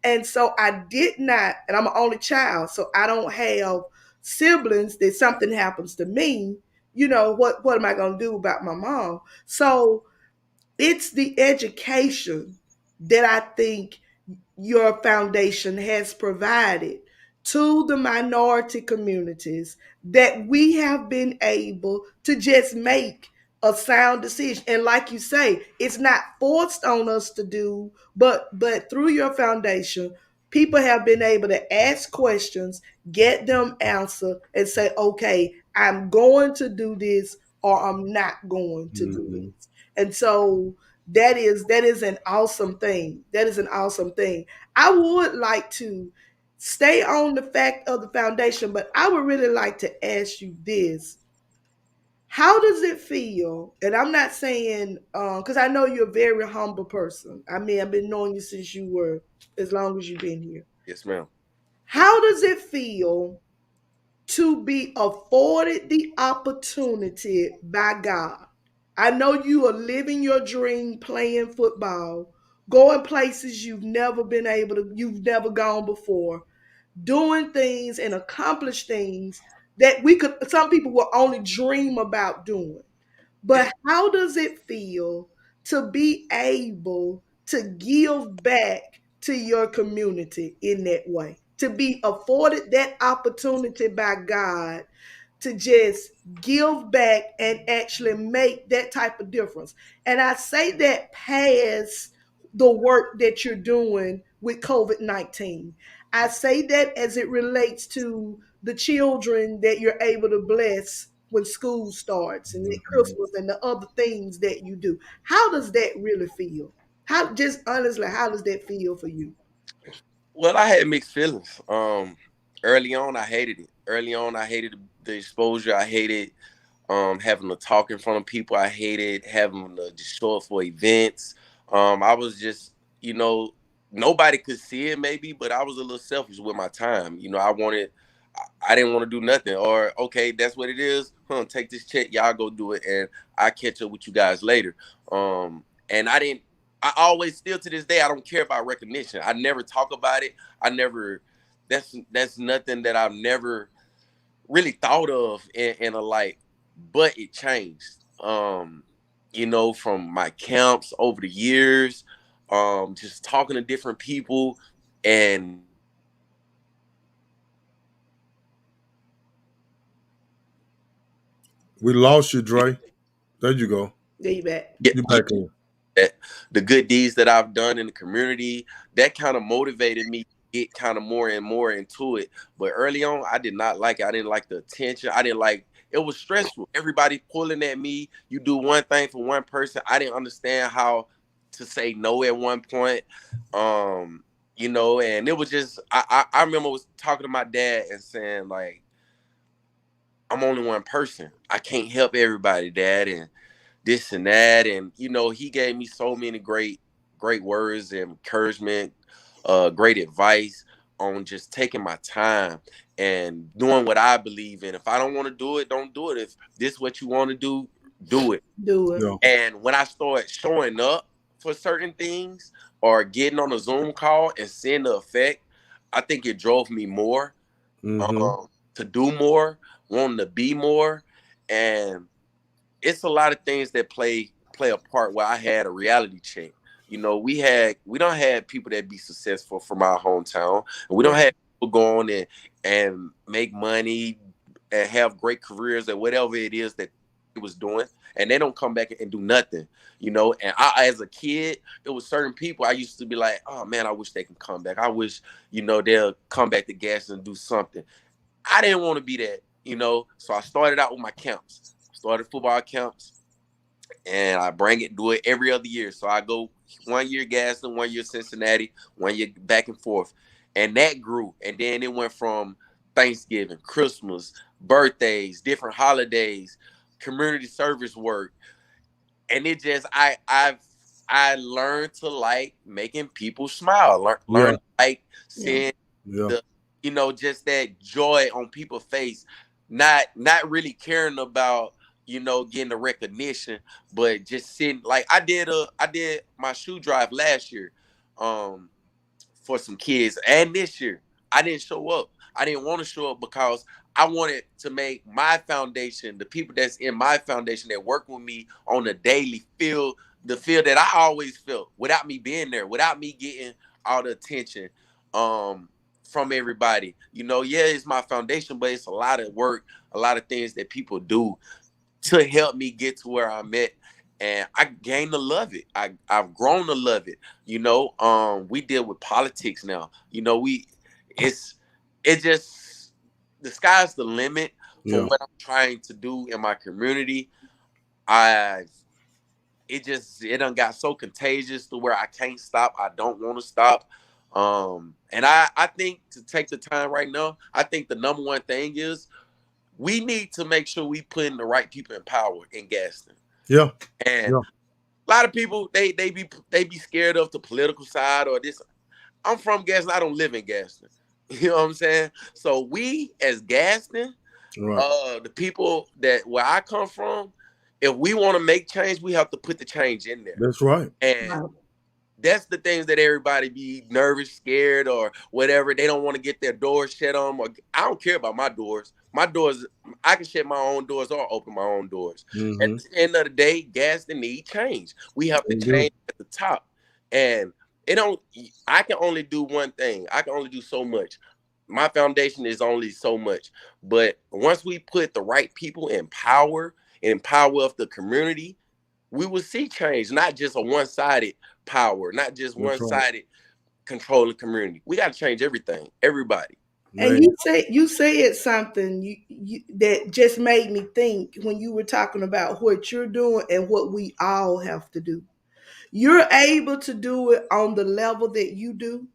And so I did not, and I'm an only child, so I don't have siblings that something happens to me. What am I going to do about my mom? So it's the education that I think your foundation has provided to the minority communities, that we have been able to just make a sound decision. And like you say, it's not forced on us to do, but through your foundation, people have been able to ask questions, get them answered, and say, okay, I'm going to do this, or I'm not going to do Mm-hmm. this. And so that is an awesome thing. That is an awesome thing. I would like to stay on the fact of the foundation, but I would really like to ask you this. How does it feel? And I'm not saying, because I know you're a very humble person. I mean, I've been knowing you since you were, as long as you've been here. Yes, ma'am. How does it feel to be afforded the opportunity by God? I know you are living your dream, playing football, going places you've never gone before, doing things and accomplish things that some people will only dream about doing. But how does it feel to be able to give back to your community in that way? To be afforded that opportunity by God to just give back and actually make that type of difference. And I say that past the work that you're doing with COVID-19. I say that as it relates to the children that you're able to bless when school starts, and at Mm-hmm. Christmas, and the other things that you do. How does that really feel? How, just honestly, how does that feel for you? Well, I had mixed feelings. Early on, I hated it. Early on, I hated the exposure. I hated having to talk in front of people. I hated having to just show up for events. I was just, nobody could see it maybe, but I was a little selfish with my time. I didn't want to do nothing. Or, okay, that's what it is. Take this check, y'all go do it, and I catch up with you guys later. And I didn't. I always, still to this day, I don't care about recognition. I never talk about it. I never. That's nothing that I've never really thought of in a light, but it changed. From my camps over the years, just talking to different people and We lost you, Dre. There you go. There you back. get, You back in. that the good deeds that I've done in the community, that kind of motivated me to get kind of more and more into it. But early on, I did not like it. I didn't like the attention. I didn't like it. Was stressful. Everybody pulling at me. You do one thing for one person. I didn't understand how to say no at one point. And it was just I remember was talking to my dad and saying, like, I'm only one person. I can't help everybody, Dad, and this and that. And he gave me so many great words and encouragement, great advice on just taking my time and doing what I believe in. If I don't want to do it, don't do it. If this is what you want to do it. Do it. Yeah. And when I started showing up for certain things or getting on a Zoom call and seeing the effect, I think it drove me more Mm-hmm. to do more, wanting to be more, and it's a lot of things that play a part where I had a reality check. You know, we don't have people that be successful from our hometown, and we don't Right. have people go on and make money and have great careers at whatever it is that they was doing, and they don't come back and do nothing. You know, and I as a kid, it was certain people I used to be like, oh man, I wish they could come back. I wish, you know, they'll come back to Gadsden and do something. I didn't want to be that, you know. So I started out with my camps. Started football camps, and I bring it, do it every other year. So I go 1 year Gadsden, 1 year Cincinnati, 1 year back and forth. And that grew. And then it went from Thanksgiving, Christmas, birthdays, different holidays, community service work. And it just I learned to like making people smile. Learn Yeah. to like Yeah. seeing Yeah. the, you know, just that joy on people's face, not really caring about, you know, getting the recognition, but just sitting. Like I did my shoe drive last year um for some kids, and this year I didn't show up. I didn't want to show up because I wanted to make my foundation, the people that's in my foundation that work with me on a daily, feel the feel that I always felt without me being there, without me getting all the attention um from everybody. You know, yeah, it's my foundation, but it's a lot of work, a lot of things that people do to help me get to where I'm at. And I gained to love it. I've grown to love it. You know, we deal with politics now. You know, it's it just the sky's the limit for Yeah. what I'm trying to do in my community. I it done got so contagious to where I can't stop. I don't want to stop. And I think to take the time right now, I think the number one thing is we need to make sure we put in the right people in power in Gaston. Yeah. And Yeah. a lot of people they be scared of the political side or this. I'm from Gaston. I don't live in Gaston. You know what I'm saying? So we as Gaston, Right. the people that where I come from, if we want to make change, we have to put the change in there. That's right. And Wow. that's the things that everybody be nervous, scared, or whatever. They don't want to get their doors shut on. Or I don't care about my doors. My doors, I can shut my own doors or open my own doors. At Mm-hmm. the end of the day, Gadsden need change. We have to They do. change at the top, and it don't. I can only do one thing. I can only do so much. My foundation is only so much. But once we put the right people in power of the community, we will see change, not just a one-sided power, not just That's right. one-sided controlling community. We got to change everything, everybody. And Man. you said something that just made me think when you were talking about what you're doing and what we all have to do. You're able to do it on the level that you do,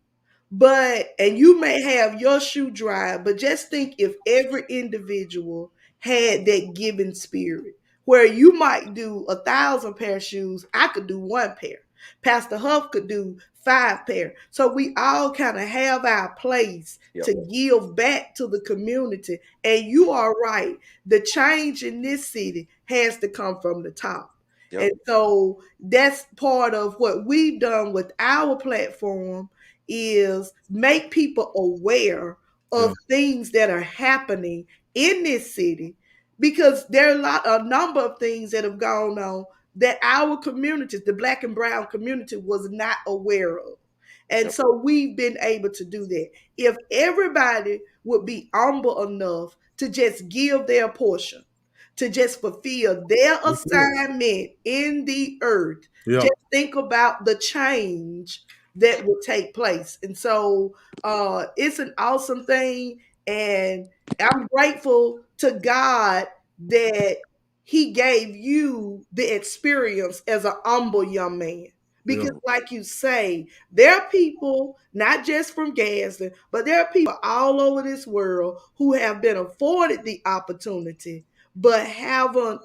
but and you may have your shoe drive, but just think if every individual had that giving spirit, where you might do 1,000 pair of shoes, I could do one pair. Pastor Huff could do 5 pair. So we all kind of have our place Yep. to give back to the community. And you are right. The change in this city has to come from the top. Yep. And so that's part of what we've done with our platform is make people aware Yeah. of things that are happening in this city because there are a number of things that have gone on that our communities, the black and brown community, was not aware of. And Yep. so we've been able to do that. If everybody would be humble enough to just give their portion, to just fulfill their That's it. assignment in the earth, Yeah. just think about the change that will take place. And so it's an awesome thing. And I'm grateful to God that He gave you the experience as an humble young man. Yeah. Because, like you say, there are people, not just from Gadsden, but there are people all over this world who have been afforded the opportunity, but haven't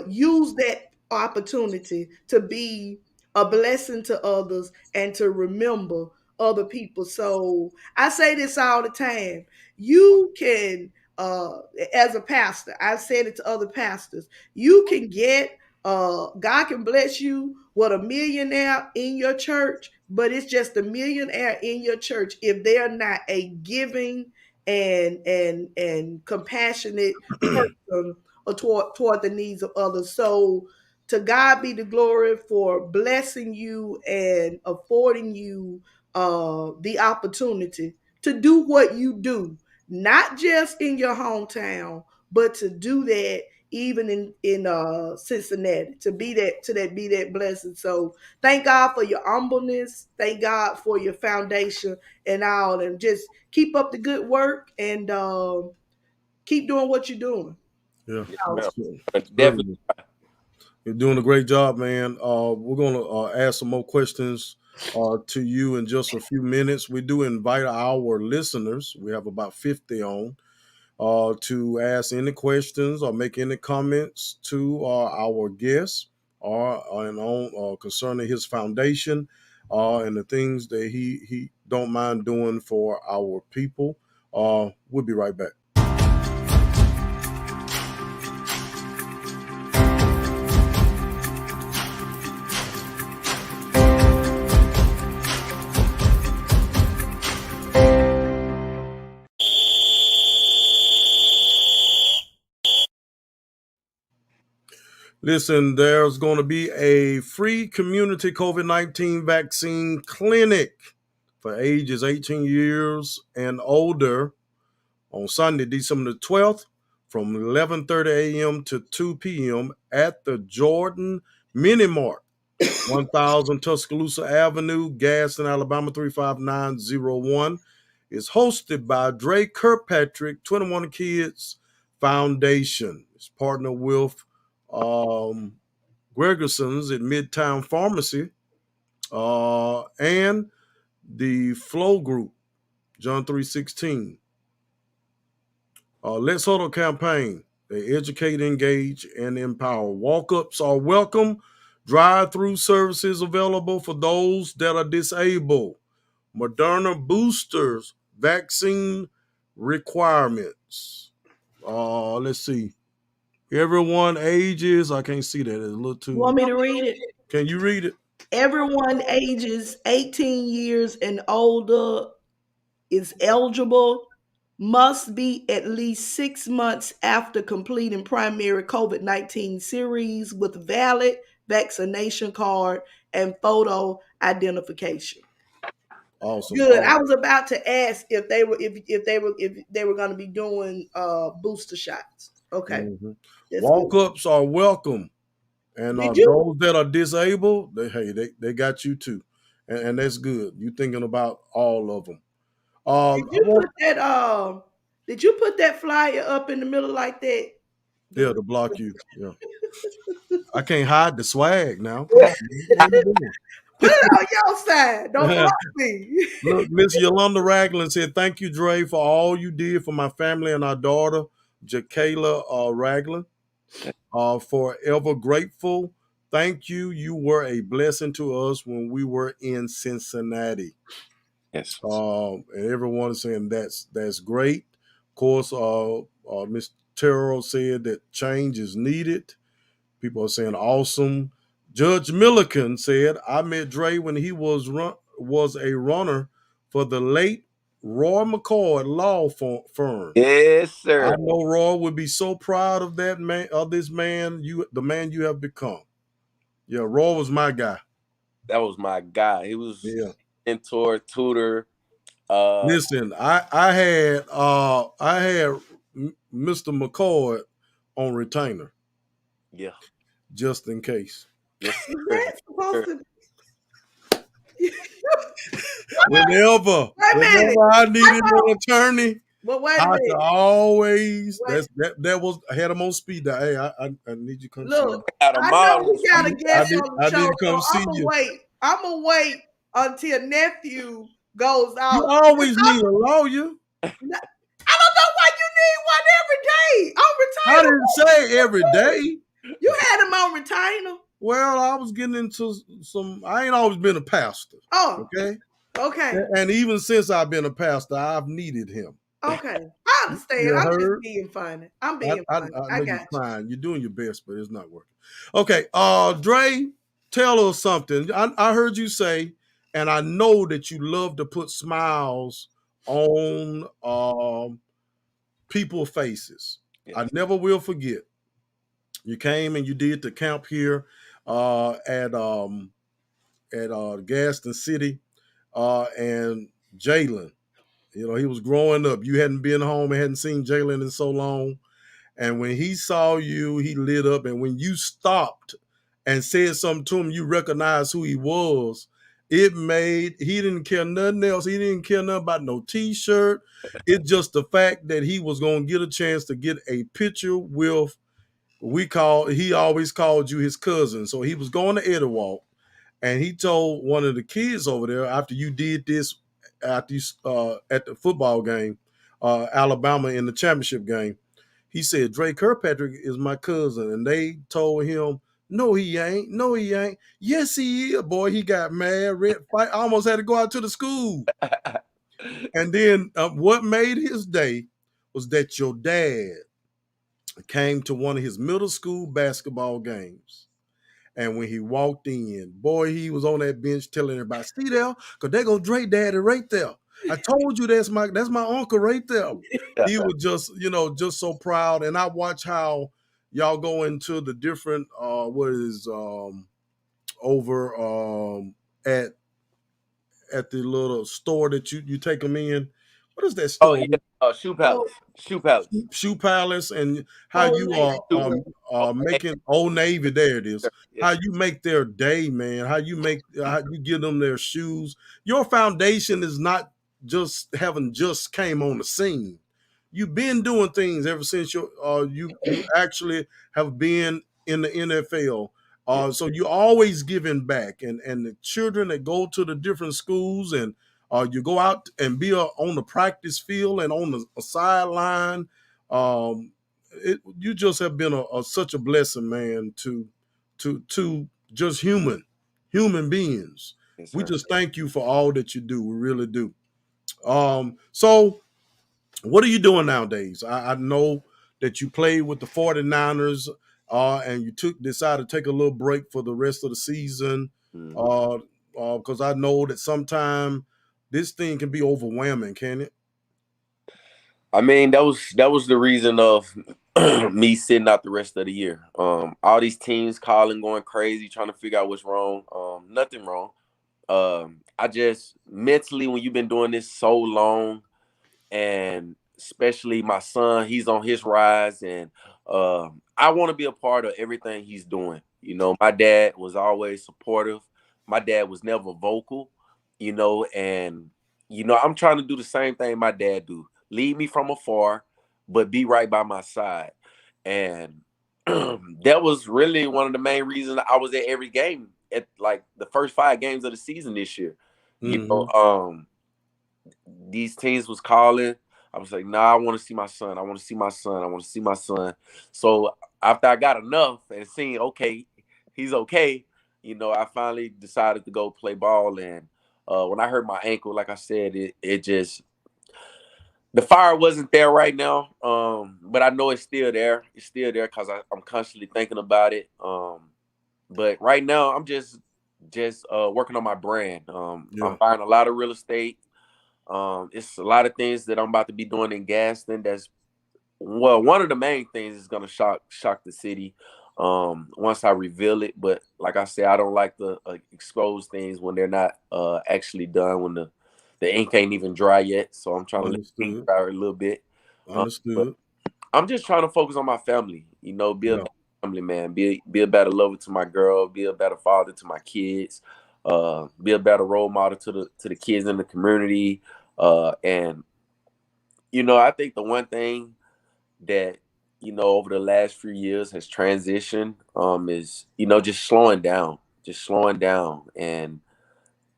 used that opportunity to be a blessing to others and to remember other people. So I say this all the time. You can, as a pastor, I've said it to other pastors, you can get God can bless you with a millionaire in your church, but it's just a millionaire in your church if they're not a giving and compassionate person toward the needs of others. So to God be the glory for blessing you and affording you the opportunity to do what you do, not just in your hometown, but to do that even in Cincinnati, to be that blessing. So thank God for your humbleness. Thank God for your foundation and all, and just keep up the good work and keep doing what you're doing. Yeah, Yes, ma'am. so, Definitely. certainly. You're doing a great job, man. We're going to ask some more questions to you in just a few minutes. We do invite our listeners. We have about 50 on to ask any questions or make any comments to our guests or and on concerning his foundation and the things that he don't mind doing for our people. We'll be right back. Listen, there's going to be a free community COVID-19 vaccine clinic for ages 18 years and older on Sunday, December the 12th from 11:30 a.m. to 2 p.m. at the Jordan Mini Mart, 1000 Tuscaloosa Avenue, Gadsden, Alabama 35901. It's hosted by Dre Kirkpatrick, 21 Kids Foundation. It's partnered with Gregerson's at Midtown Pharmacy and the Flow Group, John 3:16. Let's Huddle Campaign. They educate, engage, and empower. Walk-ups are welcome. Drive-through services available for those that are disabled. Moderna boosters, vaccine requirements. Let's see. Everyone ages. I can't see that. It's a little You too. want me to read it? Can you read it? Everyone ages 18 years and older is eligible, must be at least 6 months after completing primary COVID-19 series with valid vaccination card and photo identification. Awesome. Good. I was about to ask if they were going to be doing booster shots. Okay, Mhm. that's good. Walk-ups are welcome. And Did you those that are disabled, they got you too. And that's good. You thinking about all of them. did I you want, put that did you put that flyer up in the middle like that? yeah, The- to block you. Yeah. I can't hide the swag now. Come on, man. What are you Put it on your side. Don't doing? block me. Look, Miss Yolanda Ragland said, "Thank you, Dre, for all you did for my family and our daughter, Jakayla Ragland. Forever grateful. Thank you. You were a blessing to us when we were in Cincinnati." Yes. And everyone is saying that's great. Of course, Ms. Terrell said that change is needed. People are saying awesome. Judge Milliken said, "I met Dre when he was a runner for the late Roy McCoy law firm. Yes, I sir. know Roy would be so proud of that man, of this man, the man you have become." Yeah, Roy was my guy. That was my guy. He was Yeah. mentor, tutor. Uh, Listen, I had Mr. McCoy on retainer yeah. just in case. Yes, Is sir. that supposed to? Whenever, Wait a minute. whenever I needed an attorney, But wait a I could minute. always. Wait. That was I had him on speed dial. Hey, I need you to come see Look, me. Got a I know model we got a speed. guest on the I show, need to come so see I'm gonna you. wait. I'm gonna wait until nephew goes You out. always need a lawyer. I don't know why you need one every day on I retainer. didn't say every day. You had him on retainer. Well, I was getting into some. I ain't always been a pastor. Oh, Okay. okay, And even since I've been a pastor, I've needed him. okay. I understand. I'm just heard? being funny. I'm I, being I, funny. I I know you're got you. trying. You're doing your best, but it's not working. Okay, Dre, tell us something. I heard you say, and I know that you love to put smiles on people's faces. I Yes. never will forget. You came and you did the camp here at Gadsden City, and Jalen. You know, he was growing up. You hadn't been home and hadn't seen Jalen in so long. And when he saw you, he lit up. And when you stopped and said something to him, you recognized who he was. He didn't care nothing else. He didn't care nothing about no t-shirt. It's just the fact that he was going to get a chance to get a picture with, he always called you his cousin. So he was going to Etowah, and he told one of the kids over there after you did this, after you, at the football game, Alabama in the championship game, he said, Dre Kirkpatrick is my cousin. And they told him, no, he ain't. No, he ain't. Yes, he is. Boy, he got mad, red fight. I almost had to go out to the school. And then what made his day was that your dad came to one of his middle school basketball games. And when he walked in, boy, he was on that bench telling everybody, see there, because there go Dre daddy right there. I told you that's my uncle right there. He was just, just so proud. And I watch how y'all go into the different over at the little store that you take them in. What is that Oh store? yeah, Shoe Oh, Palace. Shoe Palace. Shoe Palace, and how Old you Navy. are making Old Navy. There it is. How Yes. you make their day, man. How you give them their shoes. Your foundation is not just having just came on the scene. You've been doing things ever since you actually have been in the NFL. Yes. So you're always giving back, and the children that go to the different schools, and you go out and be on the practice field and on the sideline. Um, you just have been such a blessing, man, to just human beings. Yes, We sir. just thank you for all that you do. We really do. So what are you doing nowadays? I know that you played with the 49ers, and you decided to take a little break for the rest of the season. Mhm. Because I know that sometimes this thing can be overwhelming, can it? I mean, that was the reason of me sitting out the rest of the year. All these teams calling, going crazy, trying to figure out what's wrong. Nothing wrong. I just mentally, when you've been doing this so long, and especially my son, he's on his rise, and I want to be a part of everything he's doing. My dad was always supportive. My dad was never vocal, and I'm trying to do the same thing my dad do. Lead me from afar, but be right by my side. And that was really one of the main reasons I was at every game at like the first 5 games of the season this year. You know, Mm-hmm. these teams was calling. I was like, nah, I want to see my son. I want to see my son. I want to see my son. So after I got enough and seen, okay, he's okay, I finally decided to go play ball. And when I hurt my ankle, like I said, it just, the fire wasn't there right now. But I know it's still there. It's still there because I'm constantly thinking about it. But right now I'm just working on my brand. I'm Yeah. buying a lot of real estate. It's a lot of things that I'm about to be doing in Gadsden. One of the main things is gonna shock the city. Once I reveal it, but like I said, I don't like to expose things when they're not actually done. When the ink ain't even dry yet, so I'm trying to let the ink Understood. dry a little bit. But Understood. I'm just trying to focus on my family. Be a Yeah. better family man. Be a better lover to my girl. Be a better father to my kids. Be a better role model to the kids in the community. And I think the one thing that over the last few years has transitioned is just slowing down. And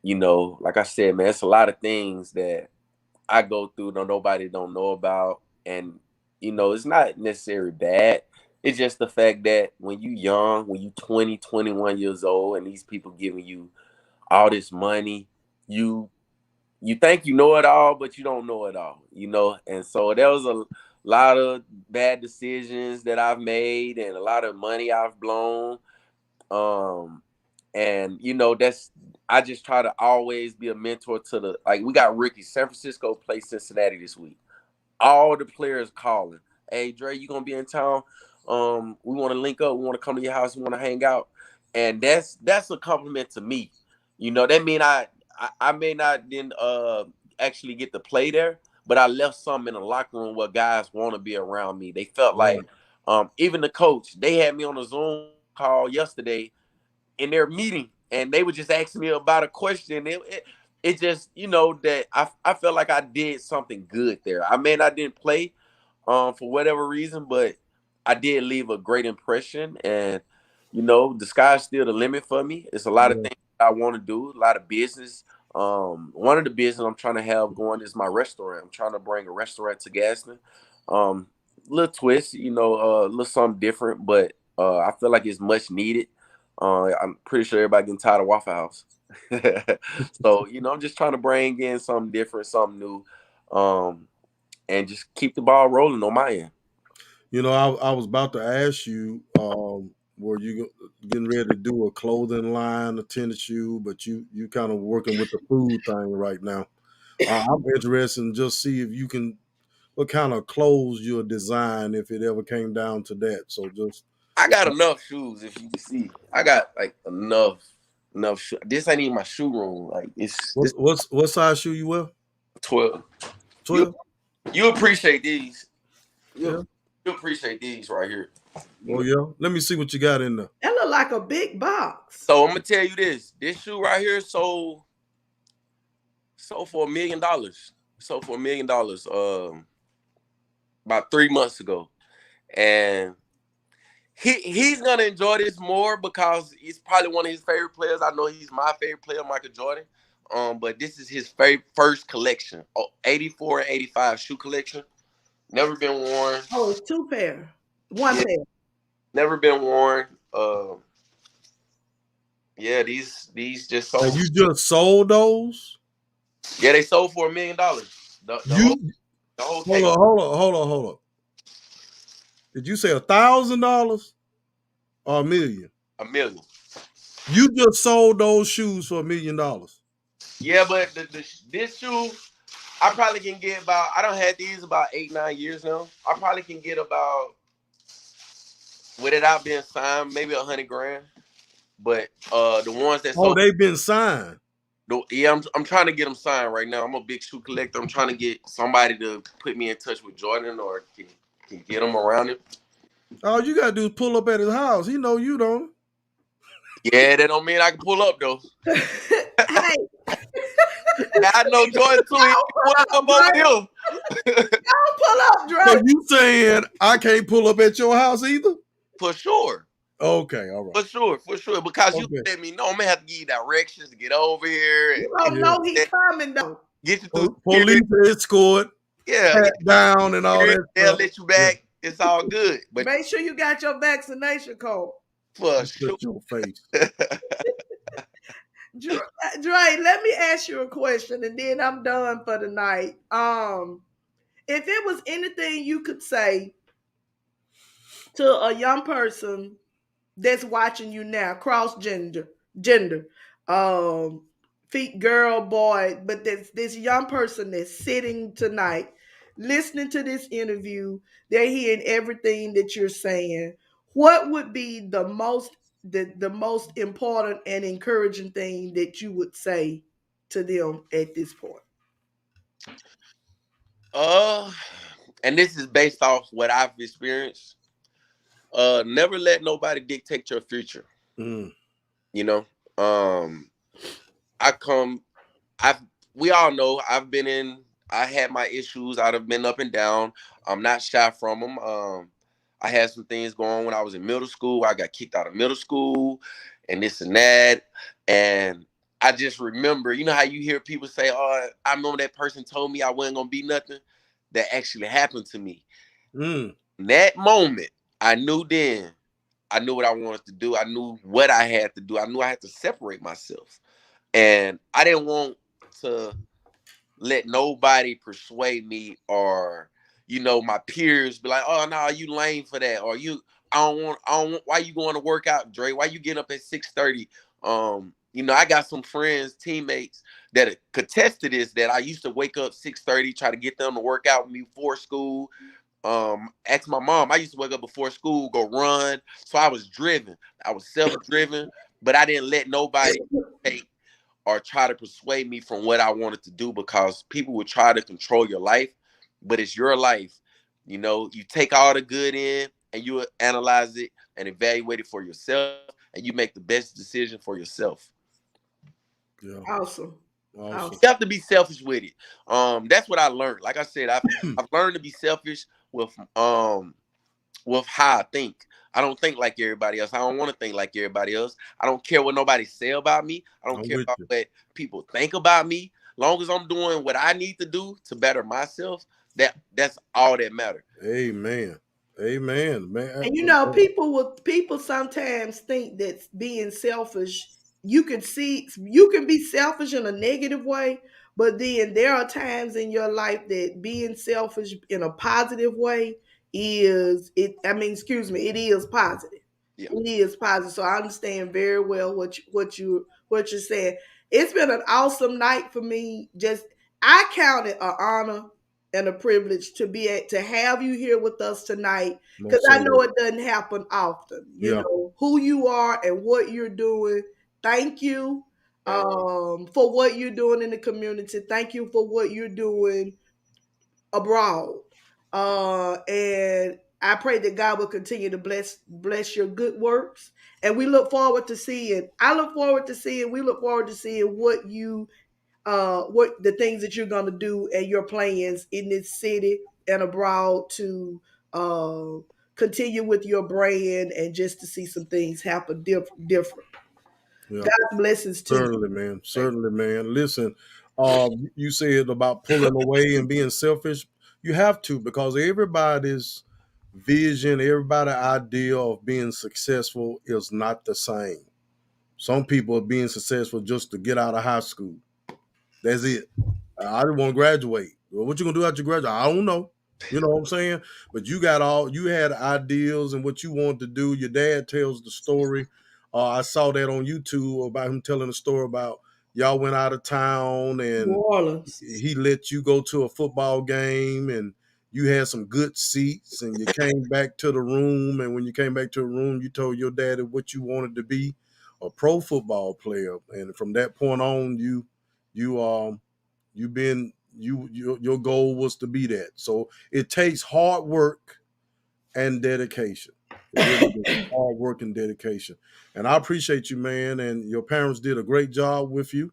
like I said, man, it's a lot of things that I go through that nobody don't know about. And it's not necessarily bad. It's just the fact that when you young, when you 20, 21 years old, and these people giving you all this money, you you think you know it all, but you don't know it all, you know. And so there was a lot of bad decisions that I've made and a lot of money I've blown. And you know, I just try to always be a mentor to the, like, we got rookies. San Francisco plays Cincinnati this week. All the players calling, hey Dre, you gonna be in town? We want to link up, we want to come to your house, we want to hang out. And that's a compliment to me. You know, that mean I may not then actually get to play there, but I left something in the locker room where guys want to be around me. They felt Right. like even the coach, they had me on a Zoom call yesterday in their meeting, and they were just asking me about a question. It just, you know, that I felt like I did something good there. I mean, I didn't play for whatever reason, but I did leave a great impression. And you know, the sky's still the limit for me. It's a lot of Yeah. things I want to do, a lot of business. One of the business I'm trying to have going is my restaurant. I'm trying to bring a restaurant to Gadsden. Little twist, you know, a little something different, but I feel like it's much needed. I'm pretty sure everybody getting tired of Waffle House. So, you know, I'm just trying to bring in something different, something new, and just keep the ball rolling on my end. You know, I was about to ask you, were you getting ready to do a clothing line, a tennis shoe, but you kind of working with the food thing right now. I'm interested in just see if you can, what kind of clothes you'll design if it ever came down to that. So just I got enough shoes, if you can see. I got like enough shoes. This ain't even my shoe room. Like, it's this what size shoe you wear? 12. You 12? you appreciate these. Yeah. You appreciate these right here. Oh yeah. Let me see what you got in there. That look like a big box. So I'm gonna tell you this. This shoe right here sold for $1 million. Sold for $1 million about 3 months ago. And he's gonna enjoy this more because he's probably one of his favorite players. I know he's my favorite player, Michael Jordan. But this is his first collection. 84 and 85 shoe collection. Never been worn. Oh, it's 2 pair. One pair. Never been worn. Yeah, these just sold. And you just sold those? Yeah, they sold for $1 million. The whole case. Hold on. Did you say $1,000 or $1 million? $1 million. You just sold those shoes for $1 million. Yeah, but this shoe, I probably can get about. I don't had these about 8-9 years now. I probably can get about, without being signed, maybe $100,000. But the ones that sold, they've been signed. Yeah, I'm trying to get them signed right now. I'm a big shoe collector. I'm trying to get somebody to put me in touch with Jordan or can get them around him. All you gotta do is pull up at his house. He know you don't. Yeah, that don't mean I can pull up though. Hey, I know Jordan too. He pull up over here. don't pull up, Dre. So you saying I can't pull up at your house either? For sure. Okay, all right. For sure. Because you Okay. let me know, I'm gonna have to give you directions to get over here. You don't know he's coming though. Get you through Police escort, yeah, pat down and all that they'll stuff. let you back. Yeah. It's all good. But Make sure you got your vaccination card. for sure. Shut your face. Dre, let me ask you a question and then I'm done for the night. If it was anything you could say to a young person that's watching you now, cross gender, girl, boy, but this young person that's sitting tonight, listening to this interview, they're hearing everything that you're saying. What would be the most important and encouraging thing that you would say to them at this point? And this is based off what I've experienced. Never let nobody dictate your future. Mm. You know, we all know I had my issues. I'd have been up and down. I'm not shy from them. I had some things going when I was in middle school. I got kicked out of middle school and this and that. And I just remember, you know how you hear people say, oh, I remember that person told me I wasn't going to be nothing. That actually happened to me. Mm. In that moment, I knew what I wanted to do. I knew what I had to do. I knew I had to separate myself. And I didn't want to let nobody persuade me, or my peers be like, oh no, you lame for that, or I don't want, why you going to work out, Dre? Why you getting up at 6:30? I got some friends, teammates that contest to this, that I used to wake up 6:30, try to get them to work out with me before school. Ask my mom, I used to wake up before school, go run. So I was driven. I was self-driven, but I didn't let nobody take or try to persuade me from what I wanted to do, because people would try to control your life, but it's your life. You take all the good in and you analyze it and evaluate it for yourself, and you make the best decision for yourself. Yeah. Awesome. Awesome. You have to be selfish with it. That's what I learned. Like I said, I've learned to be selfish with how I think. I don't think like everybody else. I don't want to think like everybody else. I don't care what nobody say about me. I don't I'm care with about you. what people think about me. Long as I'm doing what I need to do to better myself, that's all that matters. Amen. Amen, man. And people sometimes think that being selfish, you can be selfish in a negative way, but then there are times in your life that being selfish in a positive way it is positive. Yeah. It is positive. So I understand very well what you're saying. It's been an awesome night for me. I count it an honor and a privilege to have you here with us tonight, because Most I know certainly. it doesn't happen often. Yeah. Who you are and what you're doing. Thank you for what you're doing in the community. Thank you for what you're doing abroad. And I pray that God will continue to bless your good works. And we look forward to seeing. I look forward to seeing. We look forward to seeing what the things that you're gonna do and your plans in this city and abroad to uh, continue with your brand, and just to see some things happen different. Yeah. God's blessings to you. Certainly, man. Certainly, man. Listen, you said about pulling away and being selfish. You have to, because everybody's vision, everybody's idea of being successful is not the same. Some people are being successful just to get out of high school. That's it. I didn't want to graduate. Well, what you gonna do after you graduate? I don't know. You know what I'm saying? But you had ideals and what you wanted to do. Your dad tells the story. I saw that on YouTube about him telling a story about y'all went out of town New and Orleans. he let you go to a football game and you had some good seats and you came back to the room, and when you came back to the room, you told your daddy what you wanted to be, a pro football player. And from that point on, you've been your goal was to be that. So it takes hard work and dedication. It really does. Hard work and dedication. And I appreciate you, man. And your parents did a great job with you.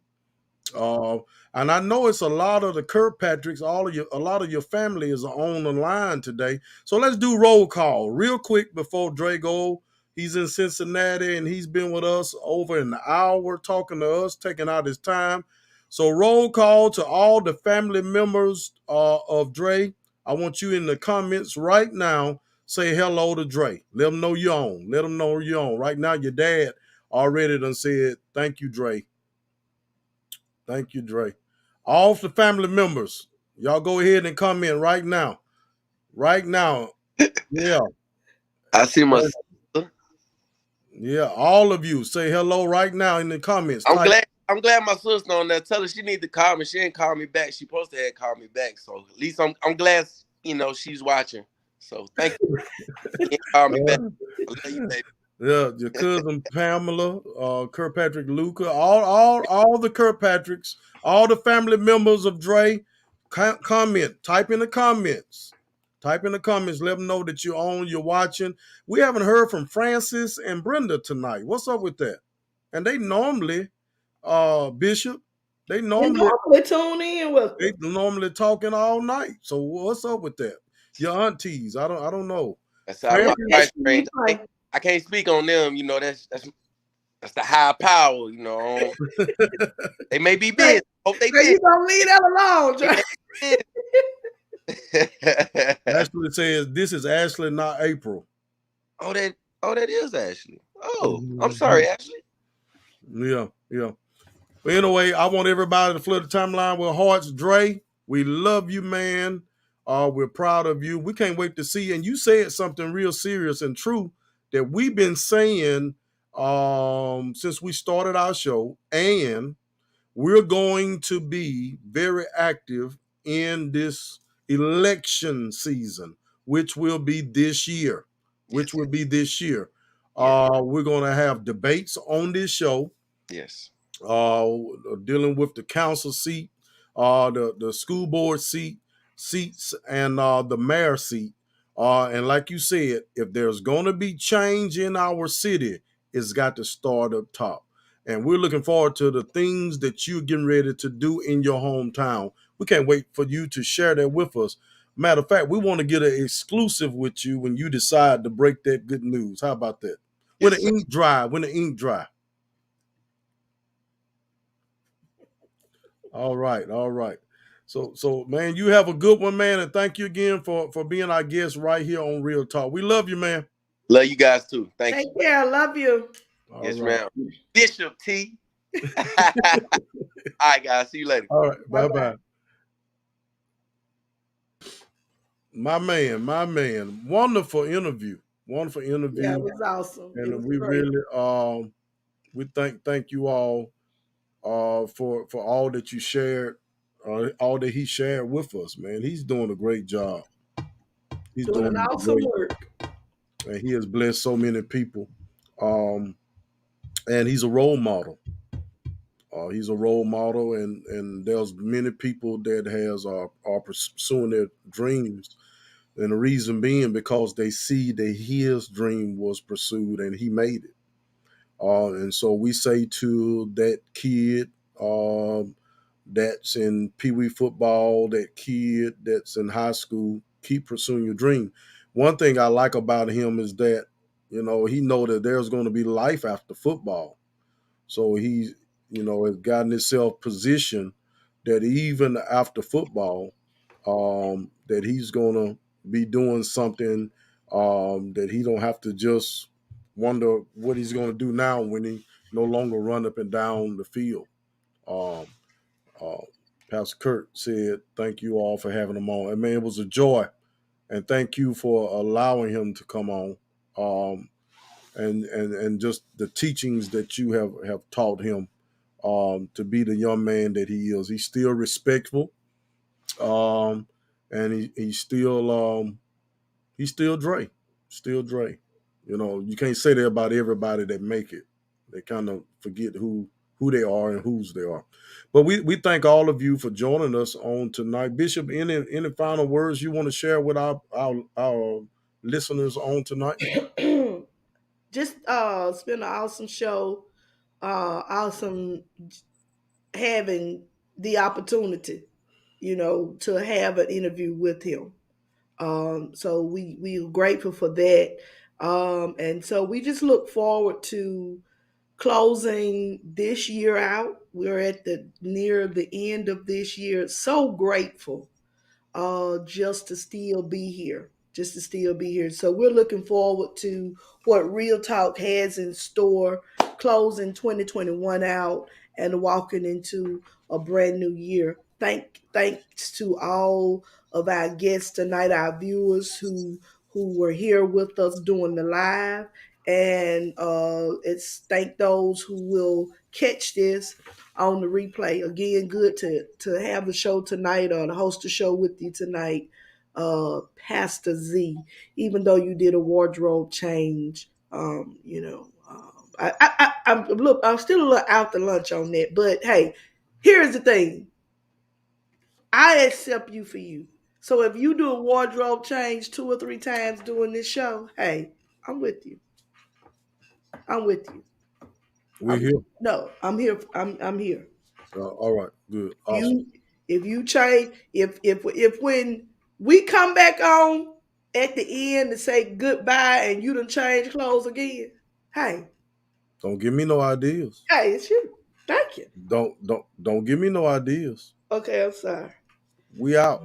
Uh, and I know it's a lot of the Kirkpatricks, a lot of your family is on the line today. So let's do roll call real quick before Dre go. He's in Cincinnati and he's been with us over an hour talking to us, taking out his time. So roll call to all the family members of Dre. I want you in the comments right now. Say hello to Dre. Let them know you're on. Let them know you're on. Right now, your dad already done said, thank you, Dre. Thank you, Dre. All the family members, y'all go ahead and comment right now. Right now. Yeah. I see my sister. Yeah. All of you say hello right now in the comments. I'm glad my sister on there. Tell her she need to call me. She ain't called me back. She supposed to have called me back. So at least I'm glad she's watching. So thank you. Can't call me back. I love you, baby. Yeah, your cousin Pamela, Kirkpatrick, Luca, all the Kirkpatricks, all the family members of Dre, comment, type in the comments. Type in the comments, let them know that you're on, you're watching. We haven't heard from Francis and Brenda tonight. What's up with that? And they normally, Bishop, they You normally normally tune in with they us. normally talking all night. So what's up with that? Your aunties, I don't know. That's how my Maybe they price see range. replay. I can't speak on them. That's the high power. They may be Hey, busy. Hope they so busy. you gonna leave that alone, They Dre? may be busy. Ashley says this is Ashley, not April. Oh, that is Ashley. Oh, I'm Mhm. sorry, Ashley. Yeah, yeah. But anyway, I want everybody to flood the timeline with hearts. Dre, We love you, man. We're proud of you. We can't wait to see you. And you said something real serious and true that we've been saying since we started our show, and we're going to be very active in this election season, which will be this year. Yes. We're going to have debates on this show. Yes. Dealing with the council seat, the school board seats, and the mayor seat. And like you said, if there's going to be change in our city, it's got to start up top. And we're looking forward to the things that you're getting ready to do in your hometown. We can't wait for you to share that with us. Matter of fact, we want to get an exclusive with you when you decide to break that good news. How about that? When the ink dry. All right. So man, you have a good one, man, and thank you again for being our guest right here on Real Talk. We love you, man. Love you guys too. Thank you. Take care. Love you. Yes, ma'am. Bishop T. All right, guys. See you later. All right. Bye-bye. My man. Wonderful interview. Yeah, it was awesome. And we really we thank you all for all that you shared, all that he shared with us, man. He's doing a great job. He's doing awesome work. And he has blessed so many people. And he's a role model. And there's many people that are pursuing their dreams. And the reason being because they see that his dream was pursued and he made it. And so we say to that kid that's in Pee Wee football, that kid that's in high school, keep pursuing your dream. One thing I like about him is that, he know that there's going to be life after football. So he, has gotten himself positioned that even after football, that he's going to be doing something that he don't have to just wonder what he's going to do now when he no longer run up and down the field. Pastor Kurt said, thank you all for having him on. And man, it was a joy. And thank you for allowing him to come on. And just the teachings that you have taught him to be the young man that he is. He's still respectful. And he's still Dre. Still Dre. You can't say that about everybody that make it. They kind of forget who they are and whose they are. But we thank all of you for joining us on tonight. Bishop, any final words you want to share with our listeners on tonight? Just it's been an awesome show. Awesome having the opportunity, to have an interview with him. So we are grateful for that. And so we just look forward to closing this year out. We're near the end of this year. So grateful just to still be here. So we're looking forward to what Real Talk has in store, closing 2021 out and walking into a brand new year. Thanks to all of our guests tonight, our viewers who were here with us doing the live. And it's thank those who will catch this on the replay. Again, good to have the show tonight or to host the show with you tonight, Pastor Z. Even though you did a wardrobe change, I'm still a little out to lunch on that. But hey, here's the thing. I accept you for you. So if you do a wardrobe change 2 or 3 times during this show, hey, I'm with you. We're here. No, I'm here. I'm here. All right, good. Awesome. If you change, if when we come back on at the end to say goodbye and you done change clothes again, hey. Don't give me no ideas. Hey, it's you. Thank you. Don't give me no ideas. Okay, I'm sorry. We out.